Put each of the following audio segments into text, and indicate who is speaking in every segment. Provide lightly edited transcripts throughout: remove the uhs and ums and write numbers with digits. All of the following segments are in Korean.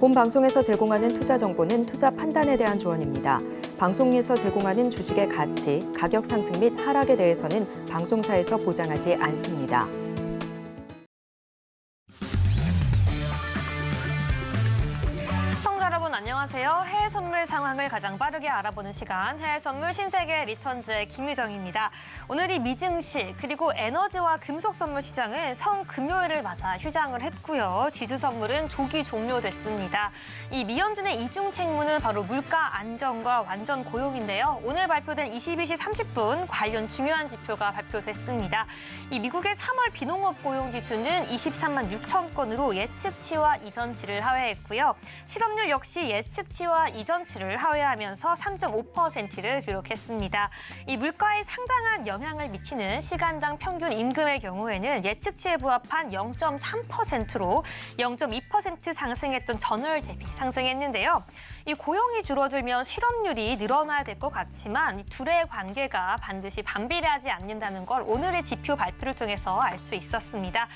Speaker 1: 본 방송에서 제공하는 투자 정보는 투자 판단에 대한 조언입니다. 방송에서 제공하는 주식의 가치, 가격 상승 및 하락에 대해서는 방송사에서 보장하지 않습니다.
Speaker 2: 시청자 여러분 안녕하세요. 해외 선물 상황을 가장 빠르게 알아보는 시간 해외 선물 신세계 리턴즈의 김유정입니다. 오늘이 미증시 그리고 에너지와 금속 선물 시장은 성금요일을 맞아 휴장을 했고요. 지수 선물은 조기 종료됐습니다. 이 미연준의 이중 책무는 바로 물가 안정과 완전 고용인데요. 오늘 발표된 22시 30분 관련 중요한 지표가 발표됐습니다. 이 미국의 3월 비농업 고용 지수는 23만 6천 건으로 예측치와 이전치를 하회했고요. 실업률 역시 예측치와 이전치를 하회하면서 3.5%를 기록했습니다. 이 물가에 상당한 영향을 미치는 시간당 평균 임금의 경우에는 예측치에 부합한 0.3%로 0.2% 상승했던 전월 대비 상승했는데요. 이 고용이 줄어들면 실업률이 늘어나야 될 것 같지만 이 둘의 관계가 반드시 반비례하지 않는다는 걸 오늘의 지표 발표를 통해서 알 수 있었습니다.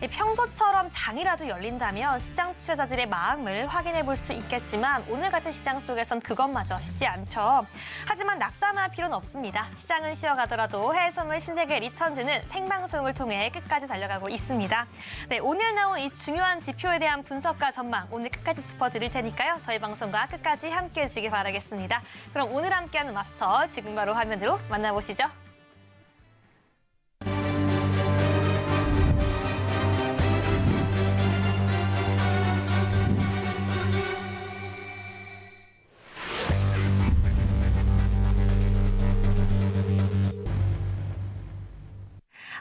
Speaker 2: 평소처럼 장이라도 열린다면 시장 투자자들의 마음을 확인해 볼 수 있겠지만 오늘 같은 시장 속에선 그것마저 쉽지 않죠. 하지만 낙담할 필요는 없습니다. 시장은 쉬어가더라도 해외 선물 신세계 리턴즈는 생방송을 통해 끝까지 달려가고 있습니다. 네, 오늘 나온 이 중요한 지표에 대한 분석과 전망 오늘 끝까지 짚어드릴 테니까요. 저희 방송과 끝까지 함께해 주시기 바라겠습니다. 그럼 오늘 함께하는 마스터 지금 바로 화면으로 만나보시죠.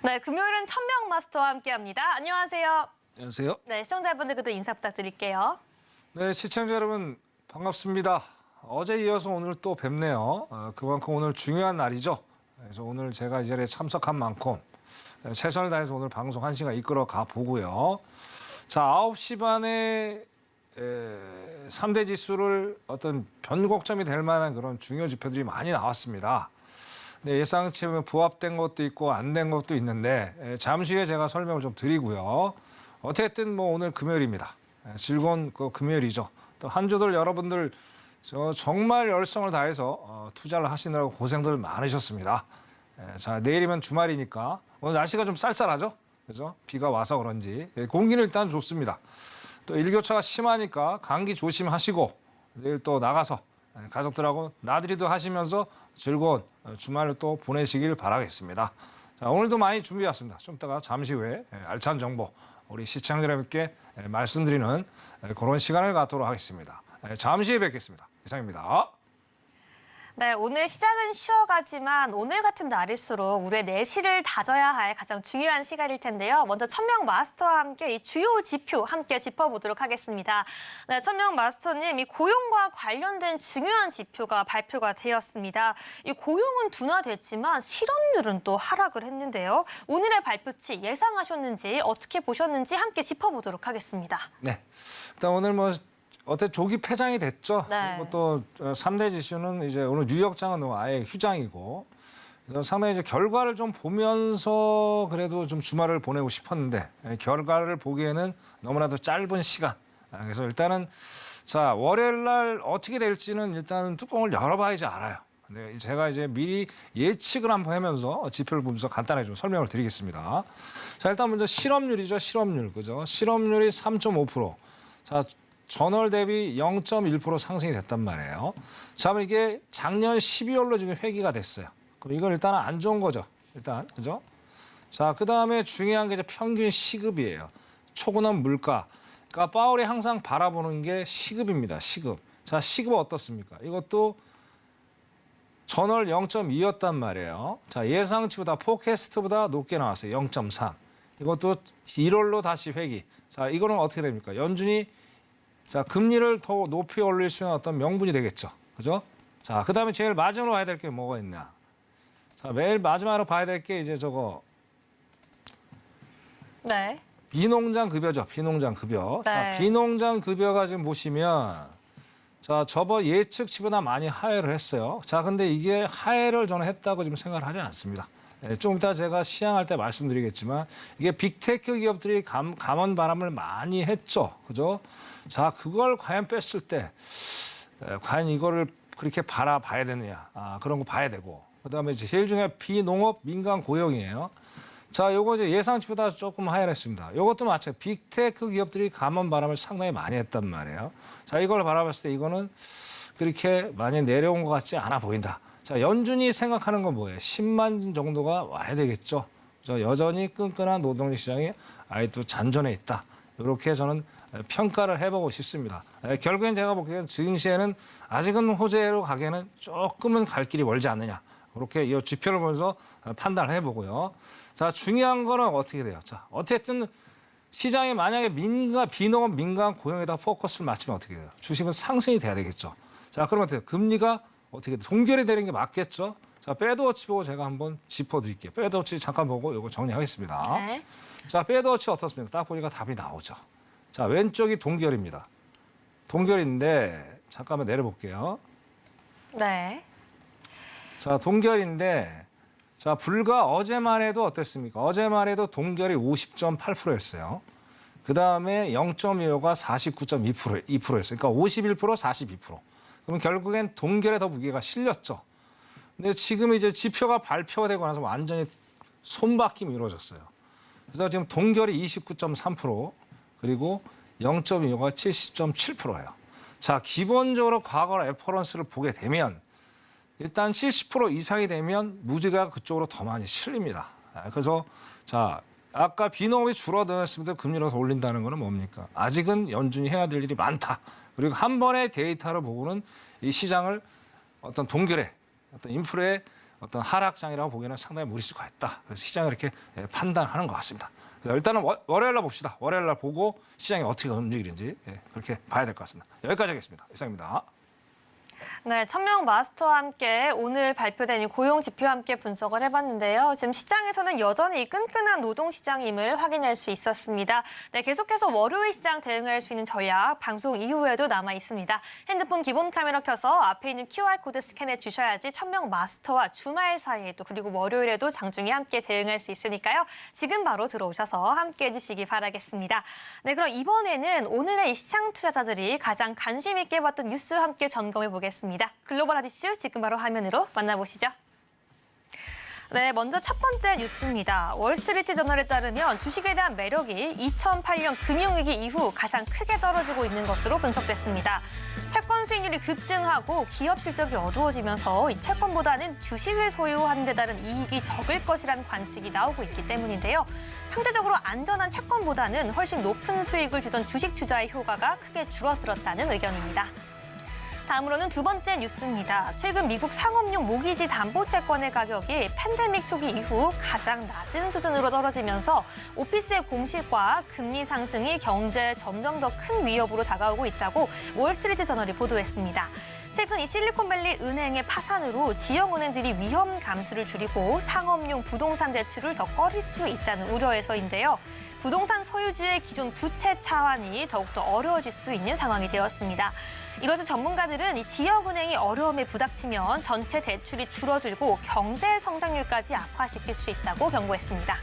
Speaker 2: 네, 금요일은 천명 마스터와 함께합니다. 안녕하세요.
Speaker 3: 안녕하세요.
Speaker 2: 네, 시청자분들께도 인사 부탁드릴게요.
Speaker 3: 네, 시청자 여러분 반갑습니다. 어제 이어서 오늘 또 뵙네요. 그만큼 오늘 중요한 날이죠. 그래서 오늘 제가 이 자리에 참석한 만큼 최선을 다해서 오늘 방송 1시간 이끌어 가 보고요. 자, 9시 반에 3대 지수를 어떤 변곡점이 될 만한 그런 중요 지표들이 많이 나왔습니다. 네, 예상치에 부합된 것도 있고 안 된 것도 있는데 잠시 후에 제가 설명을 좀 드리고요. 어쨌든 뭐 오늘 금요일입니다. 즐거운 그 금요일이죠. 또 한 주들 여러분들 정말 열성을 다해서 투자를 하시느라고 고생들 많으셨습니다. 자, 내일이면 주말이니까 오늘 날씨가 좀 쌀쌀하죠? 그죠? 비가 와서 그런지 공기는 일단 좋습니다. 또 일교차가 심하니까 감기 조심하시고 내일 또 나가서 가족들하고 나들이도 하시면서 즐거운 주말을 또 보내시길 바라겠습니다. 자, 오늘도 많이 준비해왔습니다. 좀 이따가 잠시 후에 알찬 정보 우리 시청자 여러분께 말씀드리는 그런 시간을 갖도록 하겠습니다. 잠시 후에 뵙겠습니다. 이상입니다.
Speaker 2: 네, 오늘 시장은 쉬어가지만 오늘 같은 날일수록 우리의 내실을 다져야 할 가장 중요한 시간일 텐데요. 먼저 천명 마스터와 함께 이 주요 지표 함께 짚어보도록 하겠습니다. 네, 천명 마스터님, 이 고용과 관련된 중요한 지표가 발표가 되었습니다. 이 고용은 둔화됐지만 실업률은 또 하락을 했는데요. 오늘의 발표치 예상하셨는지 어떻게 보셨는지 함께 짚어보도록 하겠습니다.
Speaker 3: 네, 일단 오늘 어때 조기 폐장이 됐죠.
Speaker 2: 네.
Speaker 3: 그리고 또 3대 지수는 이제 오늘 뉴욕장은 아예 휴장이고 그래서 상당히 이제 결과를 좀 보면서 그래도 좀 주말을 보내고 싶었는데 결과를 보기에는 너무나도 짧은 시간. 그래서 일단은 자 월요일 날 어떻게 될지는 일단 뚜껑을 열어봐야지 알아요. 근데 제가 이제 미리 예측을 한번 하면서 지표를 보면서 간단하게 좀 설명을 드리겠습니다. 자 일단 먼저 실업률이죠. 실업률 그죠? 실업률이 3.5%. 자 전월 대비 0.1% 상승이 됐단 말이에요. 자, 그럼 이게 작년 12월로 지금 회귀가 됐어요. 그럼 이건 일단은 안 좋은 거죠. 일단, 그죠? 자, 그 다음에 중요한 게 이제 평균 시급이에요. 초근업 물가. 그러니까 파월이 항상 바라보는 게 시급입니다. 시급. 자, 시급은 어떻습니까? 이것도 전월 0.2였단 말이에요. 자, 예상치보다 포캐스트보다 높게 나왔어요. 0.3. 이것도 1월로 다시 회귀. 자, 이거는 어떻게 됩니까? 연준이 자, 금리를 더 높이 올릴 수 있는 어떤 명분이 되겠죠. 그죠? 자, 그 다음에 제일 마지막으로 봐야 될 게 뭐가 있냐. 자, 매일 마지막으로 봐야 될 게 이제 저거.
Speaker 2: 네.
Speaker 3: 비농장 급여죠. 비농장 급여.
Speaker 2: 네.
Speaker 3: 자, 비농장 급여가 지금 보시면 자, 저번 예측치보다 많이 하회를 했어요. 자, 근데 이게 하회를 저는 했다고 지금 생각을 하지 않습니다. 좀 이따 제가 시향할 때 말씀드리겠지만 이게 빅테크 기업들이 감원 바람을 많이 했죠. 그죠? 자, 그걸 과연 뺐을 때 과연 이거를 그렇게 바라봐야 되느냐. 그런 거 봐야 되고. 그다음에 이제 제일 중요한 비농업 민간 고용이에요. 자, 요거 이제 예상치보다 조금 하향했습니다. 요것도 마찬가지. 빅테크 기업들이 감원 바람을 상당히 많이 했단 말이에요. 자, 이걸 바라봤을 때 이거는 그렇게 많이 내려온 것 같지 않아 보인다. 자, 연준이 생각하는 건 뭐예요? 10만 정도가 와야 되겠죠. 여전히 끈끈한 노동력 시장이 아직도 잔존해 있다. 이렇게 저는 평가를 해보고 싶습니다. 결국엔 제가 보기에는 증시에는 아직은 호재로 가기에는 조금은 갈 길이 멀지 않느냐. 그렇게 이 지표를 보면서 판단을 해보고요. 자, 중요한 거는 어떻게 돼요? 자, 어쨌든 시장이 만약에 비농업 민간 고용에다 포커스를 맞추면 어떻게 돼요? 주식은 상승이 돼야 되겠죠. 자, 그러면 어떻게 돼요? 금리가 어떻게 동결이 되는 게 맞겠죠? 자, 배드워치 보고 제가 한번 짚어드릴게요. 배드워치 잠깐 보고 이거 정리하겠습니다.
Speaker 2: 네.
Speaker 3: 자, 배드워치 어떻습니까? 딱 보니까 답이 나오죠. 자, 왼쪽이 동결입니다. 동결인데 잠깐만 내려볼게요.
Speaker 2: 네.
Speaker 3: 자, 동결인데 자, 불과 어제만 해도 어땠습니까? 어제만 해도 동결이 50.8%였어요. 그다음에 0.25가 49.2%였어요. 그러니까 51%, 42%. 그럼 결국엔 동결에 더 무게가 실렸죠. 근데 지금 이제 지표가 발표가 되고 나서 완전히 손바뀜이 이루어졌어요. 그래서 지금 동결이 29.3% 그리고 0.25가 70.7%예요. 자, 기본적으로 과거 레퍼런스를 보게 되면 일단 70% 이상이 되면 무지가 그쪽으로 더 많이 실립니다. 그래서 자, 아까 비농업이 줄어들었을 때 금리를 더 올린다는 거는 뭡니까? 아직은 연준이 해야 될 일이 많다. 그리고 한 번의 데이터를 보고는 이 시장을 어떤 동결의 어떤 인플레의 어떤 하락장이라고 보기에는 상당히 무리수가 있다. 그래서 시장을 이렇게 판단하는 것 같습니다. 그래서 일단은 월요일 날 봅시다. 월요일 날 보고 시장이 어떻게 움직이는지 그렇게 봐야 될 것 같습니다. 여기까지 하겠습니다. 이상입니다.
Speaker 2: 네, 천명 마스터와 함께 오늘 발표된 이 고용 지표와 함께 분석을 해봤는데요. 지금 시장에서는 여전히 끈끈한 노동 시장임을 확인할 수 있었습니다. 네, 계속해서 월요일 시장 대응할 수 있는 전략 방송 이후에도 남아 있습니다. 핸드폰 기본 카메라 켜서 앞에 있는 QR코드 스캔해 주셔야지 천명 마스터와 주말 사이에도 그리고 월요일에도 장중에 함께 대응할 수 있으니까요. 지금 바로 들어오셔서 함께 해주시기 바라겠습니다. 네, 그럼 이번에는 오늘의 이 시장 투자자들이 가장 관심 있게 봤던 뉴스 함께 점검해 보겠습니다. 글로벌 핫이슈 지금 바로 화면으로 만나보시죠. 네, 먼저 첫 번째 뉴스입니다. 월스트리트 저널에 따르면 주식에 대한 매력이 2008년 금융위기 이후 가장 크게 떨어지고 있는 것으로 분석됐습니다. 채권 수익률이 급등하고 기업 실적이 어두워지면서 이 채권보다는 주식을 소유하는 데 따른 이익이 적을 것이라는 관측이 나오고 있기 때문인데요. 상대적으로 안전한 채권보다는 훨씬 높은 수익을 주던 주식 투자의 효과가 크게 줄어들었다는 의견입니다. 다음으로는 두 번째 뉴스입니다. 최근 미국 상업용 모기지 담보채권의 가격이 팬데믹 초기 이후 가장 낮은 수준으로 떨어지면서 오피스의 공실과 금리 상승이 경제에 점점 더 큰 위협으로 다가오고 있다고 월스트리트 저널이 보도했습니다. 최근 이 실리콘밸리 은행의 파산으로 지역은행들이 위험 감수를 줄이고 상업용 부동산 대출을 더 꺼릴 수 있다는 우려에서인데요. 부동산 소유주의 기존 부채 차환이 더욱더 어려워질 수 있는 상황이 되었습니다. 이로써 전문가들은 이 지역은행이 어려움에 부닥치면 전체 대출이 줄어들고 경제 성장률까지 악화시킬 수 있다고 경고했습니다.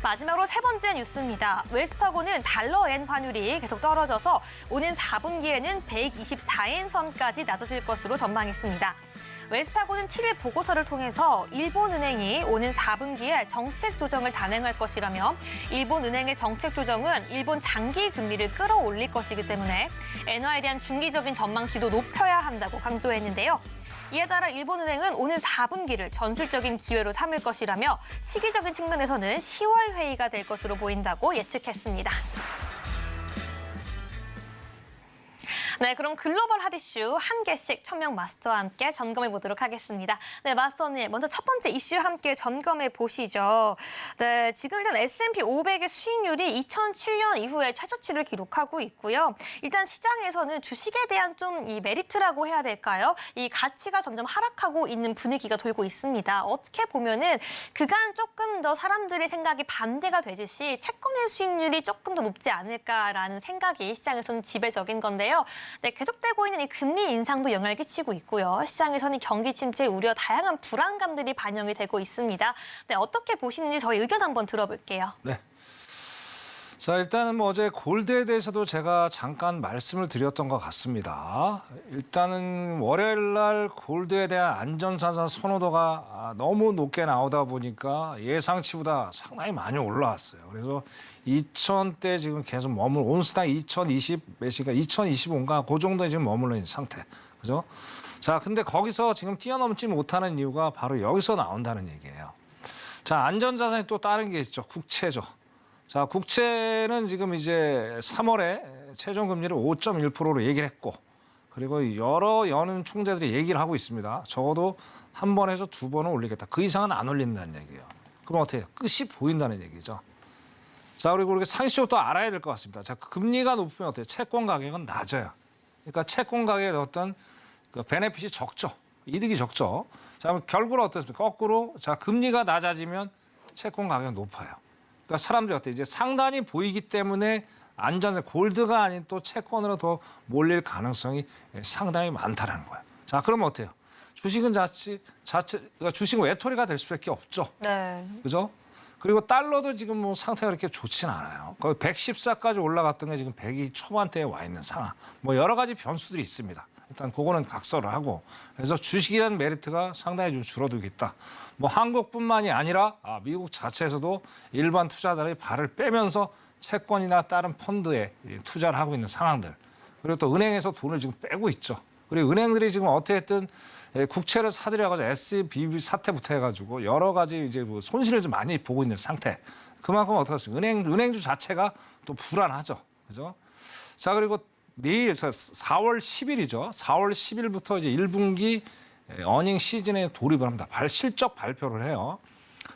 Speaker 2: 마지막으로 세 번째 뉴스입니다. 웰스파고는 달러엔 환율이 계속 떨어져서 오는 4분기에는 124엔 선까지 낮아질 것으로 전망했습니다. 웰스파고는 7일 보고서를 통해서 일본은행이 오는 4분기에 정책 조정을 단행할 것이라며 일본은행의 정책 조정은 일본 장기 금리를 끌어올릴 것이기 때문에 엔화에 대한 중기적인 전망치도 높여야 한다고 강조했는데요. 이에 따라 일본은행은 오는 4분기를 전술적인 기회로 삼을 것이라며 시기적인 측면에서는 10월 회의가 될 것으로 보인다고 예측했습니다. 네, 그럼 글로벌 핫이슈 한 개씩 천명 마스터와 함께 점검해 보도록 하겠습니다. 네, 마스터님, 먼저 첫 번째 이슈 함께 점검해 보시죠. 네, 지금 일단 S&P 500의 수익률이 2007년 이후에 최저치를 기록하고 있고요. 일단 시장에서는 주식에 대한 좀 이 메리트라고 해야 될까요? 이 가치가 점점 하락하고 있는 분위기가 돌고 있습니다. 어떻게 보면은 그간 조금 더 사람들의 생각이 반대가 되듯이 채권의 수익률이 조금 더 높지 않을까라는 생각이 시장에서는 지배적인 건데요. 네, 계속되고 있는 이 금리 인상도 영향을 끼치고 있고요. 시장에서는 경기 침체 우려 다양한 불안감들이 반영이 되고 있습니다. 네, 어떻게 보시는지 저희 의견 한번 들어볼게요.
Speaker 3: 네. 자, 일단은 뭐 어제 골드에 대해서도 제가 잠깐 말씀을 드렸던 것 같습니다. 일단은 월요일 날 골드에 대한 안전자산 선호도가 너무 높게 나오다 보니까 예상치보다 상당히 많이 올라왔어요. 그래서 2,000대 지금 계속 온스당 2,020 몇이가 2,025인가 그 정도에 지금 머물러 있는 상태. 그죠? 자, 근데 거기서 지금 뛰어넘지 못하는 이유가 바로 여기서 나온다는 얘기예요. 자, 안전자산이 또 다른 게 있죠. 국채죠. 자, 국채는 지금 이제 3월에 최종 금리를 5.1%로 얘기를 했고, 그리고 여러 연은 총재들이 얘기를 하고 있습니다. 적어도 한 번에서 두 번은 올리겠다. 그 이상은 안 올린다는 얘기예요. 그럼 어떻게 해요? 끝이 보인다는 얘기죠. 자, 그리고 우리가 상식적으로 또 알아야 될 것 같습니다. 자, 금리가 높으면 어때요? 채권 가격은 낮아요. 그러니까 채권 가격에 어떤 그 베네핏이 적죠. 이득이 적죠. 자, 그럼 결국은 어떻습니까? 거꾸로 자, 금리가 낮아지면 채권 가격이 높아요. 그러니까 사람들이 어때 이제 상단이 보이기 때문에 안전세 골드가 아닌 또 채권으로 더 몰릴 가능성이 상당히 많다라는 거예요. 자, 그러면 어때요? 주식은 그러니까 주식은 외톨이가 될 수밖에 없죠.
Speaker 2: 네.
Speaker 3: 그죠? 그리고 달러도 지금 뭐 상태가 그렇게 좋지는 않아요. 거의 114까지 올라갔던 게 지금 100이 초반대에 와 있는 상황. 뭐 여러 가지 변수들이 있습니다. 일단 그거는 각서를 하고 그래서 주식이라는 메리트가 상당히 좀 줄어들고 있다. 뭐 한국뿐만이 아니라 미국 자체에서도 일반 투자자들이 발을 빼면서 채권이나 다른 펀드에 투자를 하고 있는 상황들. 그리고 또 은행에서 돈을 지금 빼고 있죠. 그리고 은행들이 지금 어떻게든 국채를 사들여가지고 SBB 사태부터 해가지고 여러 가지 이제 뭐 손실을 좀 많이 보고 있는 상태. 그만큼 어떻습니까? 은행주 자체가 또 불안하죠. 그죠? 자, 그리고 내일 4월 10일이죠. 4월 10일부터 이제 1분기 어닝 시즌에 돌입을 합니다. 실적 발표를 해요.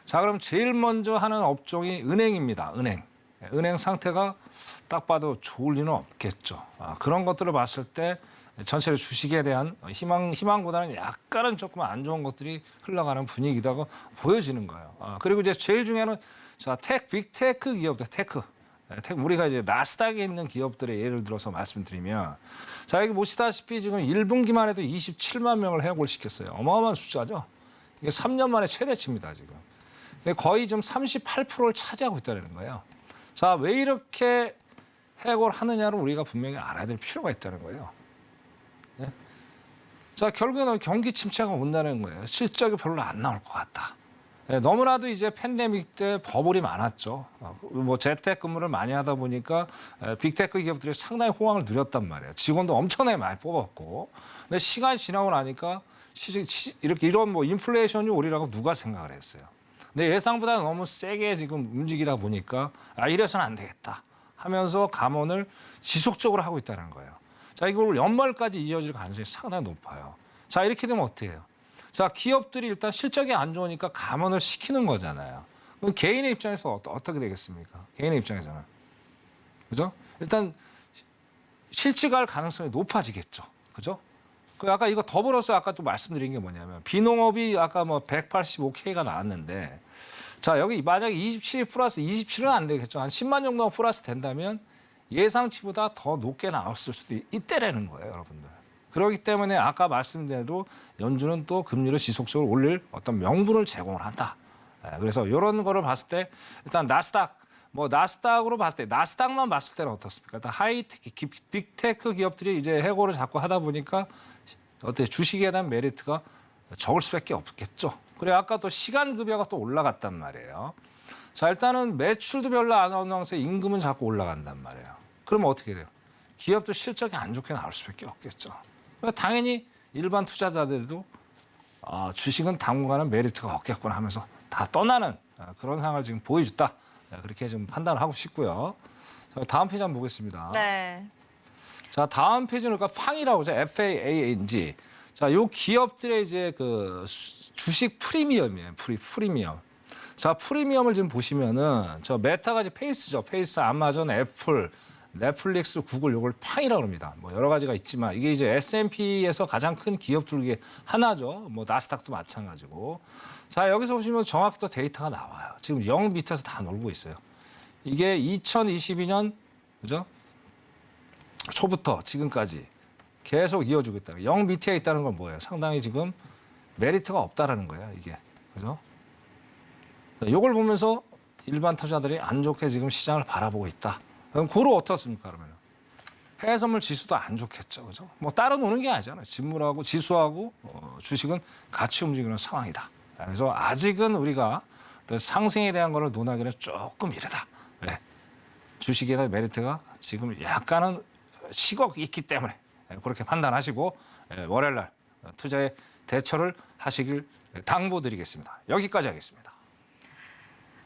Speaker 3: 자, 그럼 제일 먼저 하는 업종이 은행입니다. 은행 상태가 딱 봐도 좋을 리는 없겠죠. 그런 것들을 봤을 때 전체적 주식에 대한 희망보다는 약간은 조금 안 좋은 것들이 흘러가는 분위기라고 보여지는 거예요. 그리고 이제 제일 중요한 자, 빅테크 기업들, 우리가 이제 나스닥에 있는 기업들의 예를 들어서 말씀드리면 자, 여기 보시다시피 지금 1분기만 해도 27만 명을 해고를 시켰어요. 어마어마한 숫자죠. 이게 3년 만에 최대치입니다, 지금. 거의 좀 38%를 차지하고 있다는 거예요. 자, 왜 이렇게 해고를 하느냐를 우리가 분명히 알아야 될 필요가 있다는 거예요. 네? 자, 결국에는 경기 침체가 온다는 거예요. 실적이 별로 안 나올 것 같다. 네, 너무나도 이제 팬데믹 때 버블이 많았죠. 뭐 재택근무를 많이 하다 보니까 빅테크 기업들이 상당히 호황을 누렸단 말이에요. 직원도 엄청나게 많이 뽑았고, 근데 시간이 지나고 나니까 이런 뭐 인플레이션이 오리라고 누가 생각을 했어요. 근데 예상보다 너무 세게 지금 움직이다 보니까 이래서는 안 되겠다 하면서 감원을 지속적으로 하고 있다는 거예요. 자, 이걸 연말까지 이어질 가능성이 상당히 높아요. 자, 이렇게 되면 어떻게 해요? 자, 기업들이 일단 실적이 안 좋으니까 감원을 시키는 거잖아요. 그럼 개인의 입장에서 어떻게 되겠습니까? 개인의 입장에서는. 그죠? 일단 실직할 가능성이 높아지겠죠. 그죠? 그 아까 이거 더불어서 아까 또 말씀드린 게 뭐냐면 비농업이 아까 뭐 185K가 나왔는데 자, 여기 만약에 27 플러스 27은 안 되겠죠. 한 10만 정도 플러스 된다면 예상치보다 더 높게 나왔을 수도 있다라는 거예요, 여러분들. 그렇기 때문에 아까 말씀드린 대로 연준은 또 금리를 지속적으로 올릴 어떤 명분을 제공을 한다. 그래서 이런 거를 봤을 때 일단 나스닥으로 봤을 때 나스닥만 봤을 때는 어떻습니까? 일단 하이테크, 빅테크 기업들이 이제 해고를 자꾸 하다 보니까 주식에 대한 메리트가 적을 수밖에 없겠죠. 그리고 아까 또 시간 급여가 또 올라갔단 말이에요. 자, 일단은 매출도 별로 안 올라가면서 임금은 자꾸 올라간단 말이에요. 그러면 어떻게 돼요? 기업도 실적이 안 좋게 나올 수밖에 없겠죠. 그러니까 당연히 일반 투자자들도 주식은 당분간은 메리트가 없겠구나 하면서 다 떠나는 그런 상황을 지금 보여줬다. 그렇게 좀 판단을 하고 싶고요. 다음 페이지 한번 보겠습니다.
Speaker 2: 네.
Speaker 3: 자, 다음 페이지는 그러니까 팡이라고 하죠. FAANG. 자, 요 기업들의 이제 그 주식 프리미엄이에요. 프리미엄. 자, 프리미엄을 지금 보시면은 저 메타가 이제 페이스죠. 페이스, 아마존, 애플, 넷플릭스, 구글 요걸 팡이라고 합니다. 뭐 여러 가지가 있지만 이게 이제 S&P에서 가장 큰 기업들 중에 하나죠. 뭐 나스닥도 마찬가지고. 자, 여기서 보시면 정확히 또 데이터가 나와요. 지금 0 밑에서 다 놀고 있어요. 이게 2022년 그죠? 초부터 지금까지 계속 이어주고 있다. 0 밑에 있다는 건 뭐예요? 상당히 지금 메리트가 없다라는 거예요, 이게. 그죠? 이걸 보면서 일반 투자들이 안 좋게 지금 시장을 바라보고 있다. 그럼 고로 어떻습니까, 그러면? 해외 선물 지수도 안 좋겠죠. 그죠? 뭐 따로 노는 게 아니잖아요. 진물하고 지수하고 주식은 같이 움직이는 상황이다. 그래서 아직은 우리가 상승에 대한 거를 논하기는 조금 이르다. 네. 주식에 대한 메리트가 지금 약간은 식어 있기 때문에 그렇게 판단하시고 월요일 날 투자에 대처를 하시길 당부드리겠습니다. 여기까지 하겠습니다.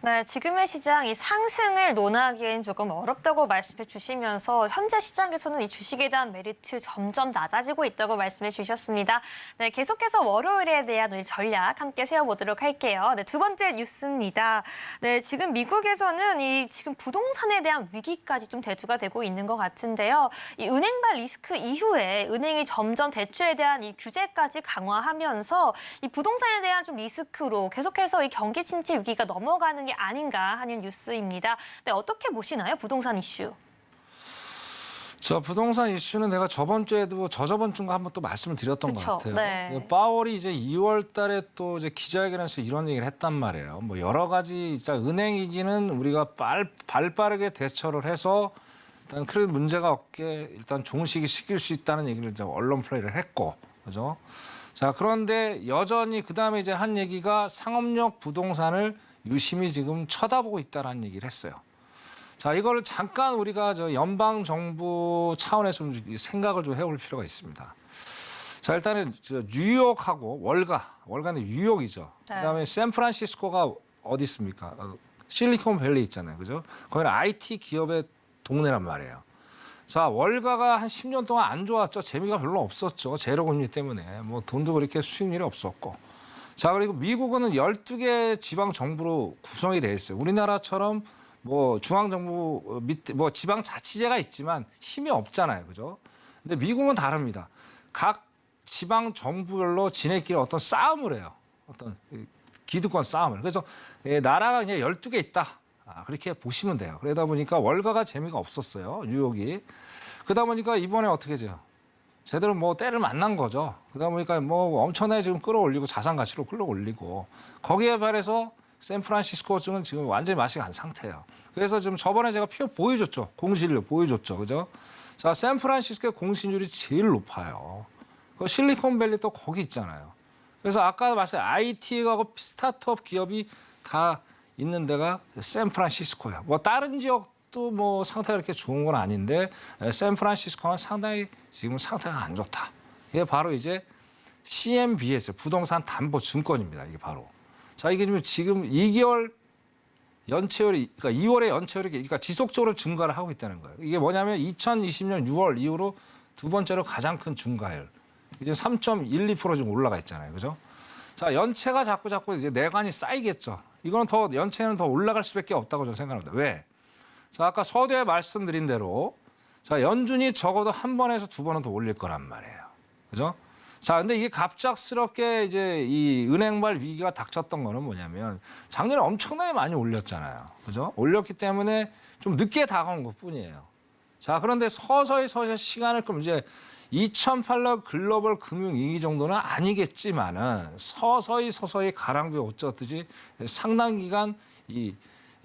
Speaker 2: 네, 지금의 시장 이 상승을 논하기엔 조금 어렵다고 말씀해 주시면서 현재 시장에서는 이 주식에 대한 메리트 점점 낮아지고 있다고 말씀해 주셨습니다. 네, 계속해서 월요일에 대한 우리 전략 함께 세워보도록 할게요. 네, 두 번째 뉴스입니다. 네, 지금 미국에서는 이 지금 부동산에 대한 위기까지 좀 대두가 되고 있는 것 같은데요. 이 은행발 리스크 이후에 은행이 점점 대출에 대한 이 규제까지 강화하면서 이 부동산에 대한 좀 리스크로 계속해서 이 경기 침체 위기가 넘어가는 게 아닌가 하는 뉴스입니다. 네, 어떻게 보시나요? 부동산 이슈.
Speaker 3: 저 부동산 이슈는 내가 저번 주에도 저저번 주인가 한번 또 말씀을 드렸던
Speaker 2: 그쵸,
Speaker 3: 것 같아요.
Speaker 2: 네.
Speaker 3: 파월이 이제 2월 달에 또 이제 기자회견에서 이런 얘기를 했단 말이에요. 뭐 여러 가지 진짜 은행 위기는 우리가 발빠르게 대처를 해서 일단 큰 문제가 없게 일단 종식이 시킬 수 있다는 얘기를 이제 언론 플레이를 했고, 그죠? 자, 그런데 여전히 그 다음에 이제 한 얘기가 상업용 부동산을 유심히 지금 쳐다보고 있다라는 얘기를 했어요. 자, 이걸 잠깐 우리가 저 연방 정부 차원에서 좀 생각을 좀 해볼 필요가 있습니다. 자, 일단은 저 뉴욕하고 월가는 뉴욕이죠.
Speaker 2: 네.
Speaker 3: 그다음에 샌프란시스코가 어디 있습니까? 실리콘밸리 있잖아요, 그죠? 거기는 IT 기업의 동네란 말이에요. 자, 월가가 한 10년 동안 안 좋았죠. 재미가 별로 없었죠. 제로금리 때문에 뭐 돈도 그렇게 수익률이 없었고. 자, 그리고 미국은 12개 지방 정부로 구성이 돼 있어요. 우리나라처럼 뭐 중앙 정부 밑에 뭐 지방 자치제가 있지만 힘이 없잖아요. 그죠? 근데 미국은 다릅니다. 각 지방 정부별로 지네끼리 어떤 싸움을 해요. 어떤 기득권 싸움을. 그래서 나라가 그냥 12개 있다. 그렇게 보시면 돼요. 그러다 보니까 월가가 재미가 없었어요. 뉴욕이. 그러다 보니까 이번에 어떻게 돼요? 제대로 뭐 때를 만난 거죠. 그러다 보니까 뭐 엄청나게 지금 끌어올리고 자산 가치로 끌어올리고 거기에 반해서 샌프란시스코는 지금 완전히 맛이 간 상태예요. 그래서 지금 저번에 제가 보여줬죠. 공시를 보여줬죠. 그죠? 자, 샌프란시스코의 공시률이 제일 높아요. 그 실리콘밸리 또 거기 있잖아요. 그래서 아까 말씀드린 IT하고 스타트업 기업이 다 있는 데가 샌프란시스코예요. 뭐 다른 지역도 뭐 상태가 이렇게 좋은 건 아닌데 샌프란시스코는 상당히 지금 상태가 안 좋다. 이게 바로 이제 CMBS 부동산 담보 증권입니다. 이게 바로. 자, 이게 지금 2개월 연체율이 그러니까 2월에 연체율이 그러니까 지속적으로 증가를 하고 있다는 거예요. 이게 뭐냐면 2020년 6월 이후로 두 번째로 가장 큰 증가율. 이제 3.12% 지금 올라가 있잖아요. 그죠? 자, 연체가 자꾸 이제 내관이 쌓이겠죠. 이거는 더 연체는 더 올라갈 수밖에 없다고 저는 생각합니다. 왜? 자, 아까 서두에 말씀드린 대로 자, 연준이 적어도 한 번에서 두 번은 더 올릴 거란 말이에요. 그죠? 자, 근데 이게 갑작스럽게 이제 이 은행발 위기가 닥쳤던 거는 뭐냐면 작년에 엄청나게 많이 올렸잖아요. 그죠? 올렸기 때문에 좀 늦게 다가온 것 뿐이에요. 자, 그런데 서서히 시간을 끌면 이제 2008년 글로벌 금융위기 정도는 아니겠지만은 서서히 가랑비에 옷 젖듯이 상당 기간 이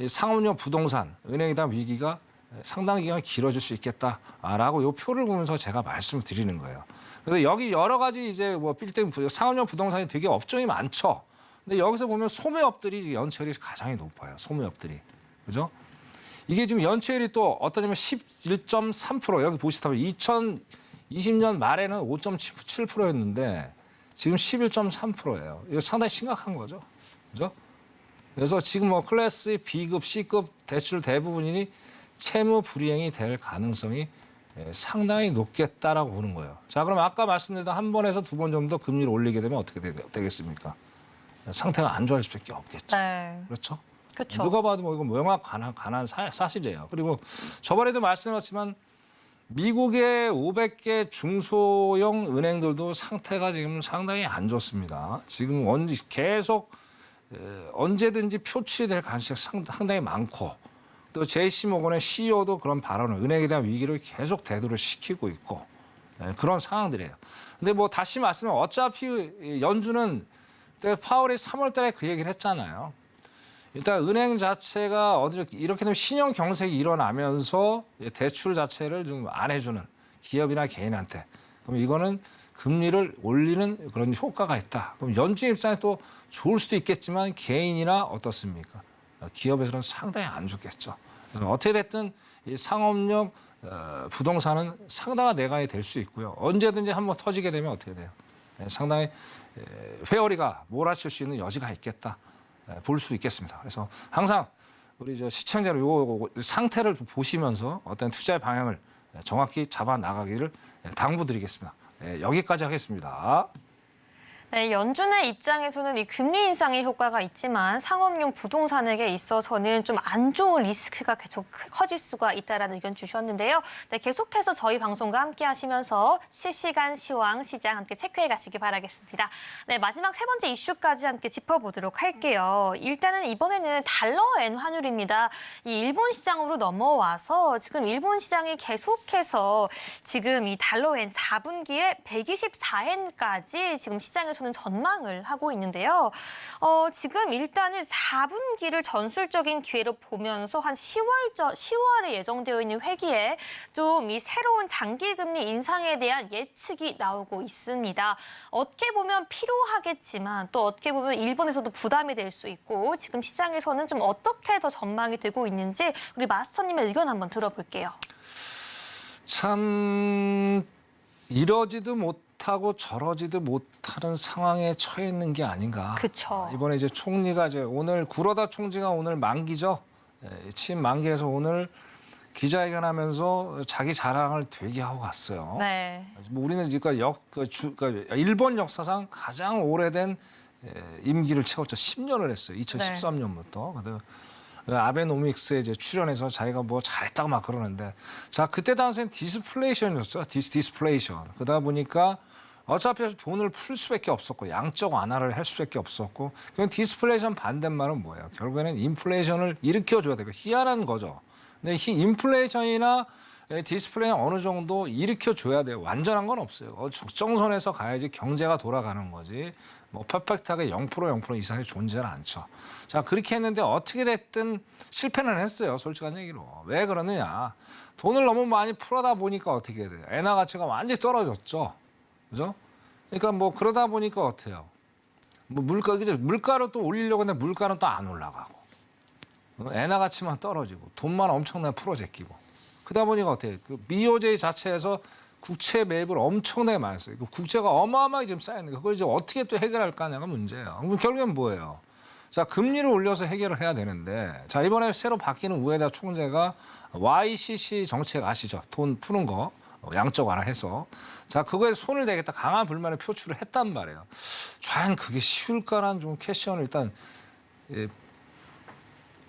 Speaker 3: 상업용 부동산 은행에 대한 위기가 상당 기간 길어질 수 있겠다라고 이 표를 보면서 제가 말씀을 드리는 거예요. 그래서 여기 여러 가지 이제 뭐 빌딩 상업용 부동산이 되게 업종이 많죠. 근데 여기서 보면 소매업들이 연체율이 가장 높아요. 소매업들이. 그죠? 이게 지금 연체율이 또 어떠냐면 11.3% 여기 보시다면 2020년 말에는 5.7%였는데 지금 11.3%예요. 이거 상당히 심각한 거죠. 그죠? 그래서 지금 뭐 클래스 B급, C급 대출 대부분이 채무 불이행이 될 가능성이 상당히 높겠다라고 보는 거예요. 자, 그럼 아까 말씀드렸던 한 번에서 두 번 정도 금리를 올리게 되면 어떻게 되겠습니까? 상태가 안 좋아질 수밖에 없겠죠.
Speaker 2: 네.
Speaker 3: 그렇죠?
Speaker 2: 그렇죠.
Speaker 3: 누가 봐도 뭐 이거 명확 가난 사실이에요. 그리고 저번에도 말씀드렸지만 미국의 500개 중소형 은행들도 상태가 지금 상당히 안 좋습니다. 지금 계속 언제든지 표출될 가능성이 상당히 많고 또 JC모건의 CEO도 그런 발언을 은행에 대한 위기를 계속 대두를 시키고 있고 그런 상황들이에요. 근데 뭐 다시 말씀하면 어차피 연준은 그때 파월이 3월달에 그 얘기를 했잖아요. 일단 은행 자체가 이렇게 되면 신용 경색이 일어나면서 대출 자체를 좀 안 해주는 기업이나 개인한테 그럼 이거는 금리를 올리는 그런 효과가 있다. 그럼 연준 입장에 또 좋을 수도 있겠지만 개인이나 어떻습니까? 기업에서는 상당히 안 좋겠죠. 그래서 어떻게 됐든 이 상업용 부동산은 상당한 내각이 될 수 있고요. 언제든지 한번 터지게 되면 어떻게 돼요? 상당히 회오리가 몰아칠 수 있는 여지가 있겠다. 볼 수 있겠습니다. 그래서 항상 우리 시청자들 요 상태를 보시면서 어떤 투자의 방향을 정확히 잡아 나가기를 당부드리겠습니다. 여기까지 하겠습니다.
Speaker 2: 네, 연준의 입장에서는 이 금리 인상의 효과가 있지만 상업용 부동산에게 있어서는 좀 안 좋은 리스크가 계속 커질 수가 있다라는 의견 주셨는데요. 네, 계속해서 저희 방송과 함께 하시면서 실시간 시황 시장 함께 체크해 가시기 바라겠습니다. 네, 마지막 세 번째 이슈까지 함께 짚어보도록 할게요. 일단은 이번에는 달러엔 환율입니다. 이 일본 시장으로 넘어와서 지금 일본 시장이 계속해서 지금 이 달러엔 4분기에 124엔까지 지금 시장에서 전망을 하고 있는데요. 지금 일단은 4분기를 전술적인 기회로 보면서 한 10월에 예정되어 있는 회기에 좀 이 새로운 장기금리 인상에 대한 예측이 나오고 있습니다. 어떻게 보면 필요하겠지만 또 어떻게 보면 일본에서도 부담이 될 수 있고 지금 시장에서는 좀 어떻게 더 전망이 되고 있는지 우리 마스터님의 의견 한번 들어볼게요.
Speaker 3: 참 이러지도 못하고 저러지도 못하는 상황에 처해 있는 게 아닌가.
Speaker 2: 그렇죠.
Speaker 3: 이번에 이제 총리가 오늘 구로다 총재가 오늘 만기죠. 취임 만기에서 오늘 기자회견하면서 자기 자랑을 되게 하고 갔어요.
Speaker 2: 네.
Speaker 3: 뭐 우리는 그러니까 일본 역사상 가장 오래된 임기를 채웠죠. 10년을 했어요. 2013년부터. 아베노믹스에 이제 출연해서 자기가 뭐 잘했다고 막 그러는데 자 그때 당시엔 디스플레이션이었죠. 디스플레이션. 그러다 보니까 어차피 돈을 풀 수밖에 없었고 양적 완화를 할 수밖에 없었고 그럼 디스플레이션 반대말은 뭐예요? 결국에는 인플레이션을 일으켜줘야 되고 희한한 거죠. 근데 인플레이션이나 디스플레이션 어느 정도 일으켜줘야 돼요. 완전한 건 없어요. 적정선에서 가야지 경제가 돌아가는 거지. 뭐 퍼펙트하게 0% 이상이 존재는 않죠. 자 그렇게 했는데 어떻게 됐든 실패는 했어요. 솔직한 얘기로. 왜 그러느냐. 돈을 너무 많이 풀어다 보니까 어떻게 돼요. 엔화 가치가 완전히 떨어졌죠. 그죠? 그러니까 뭐 그러다 보니까 어때요. 뭐 물가를 또 올리려고 했는데 물가는 또 안 올라가고. 엔화 가치만 떨어지고 돈만 엄청나게 풀어제끼고. 그러다 보니까 어때요. 그 BOJ 자체에서 국채 매입을 엄청나게 많이 했어요. 그 국채가 어마어마하게 지금 쌓였는데 그걸 이제 어떻게 또 해결할 거냐가 문제예요. 그럼 결국엔 뭐예요? 자, 금리를 올려서 해결을 해야 되는데 자, 이번에 새로 바뀌는 우에다 총재가 YCC 정책 아시죠? 돈 푸는 거 양적 완화해서 자, 그거에 손을 대겠다 강한 불만을 표출을 했단 말이에요. 과연 그게 쉬울까라는 좀 퀘션을 일단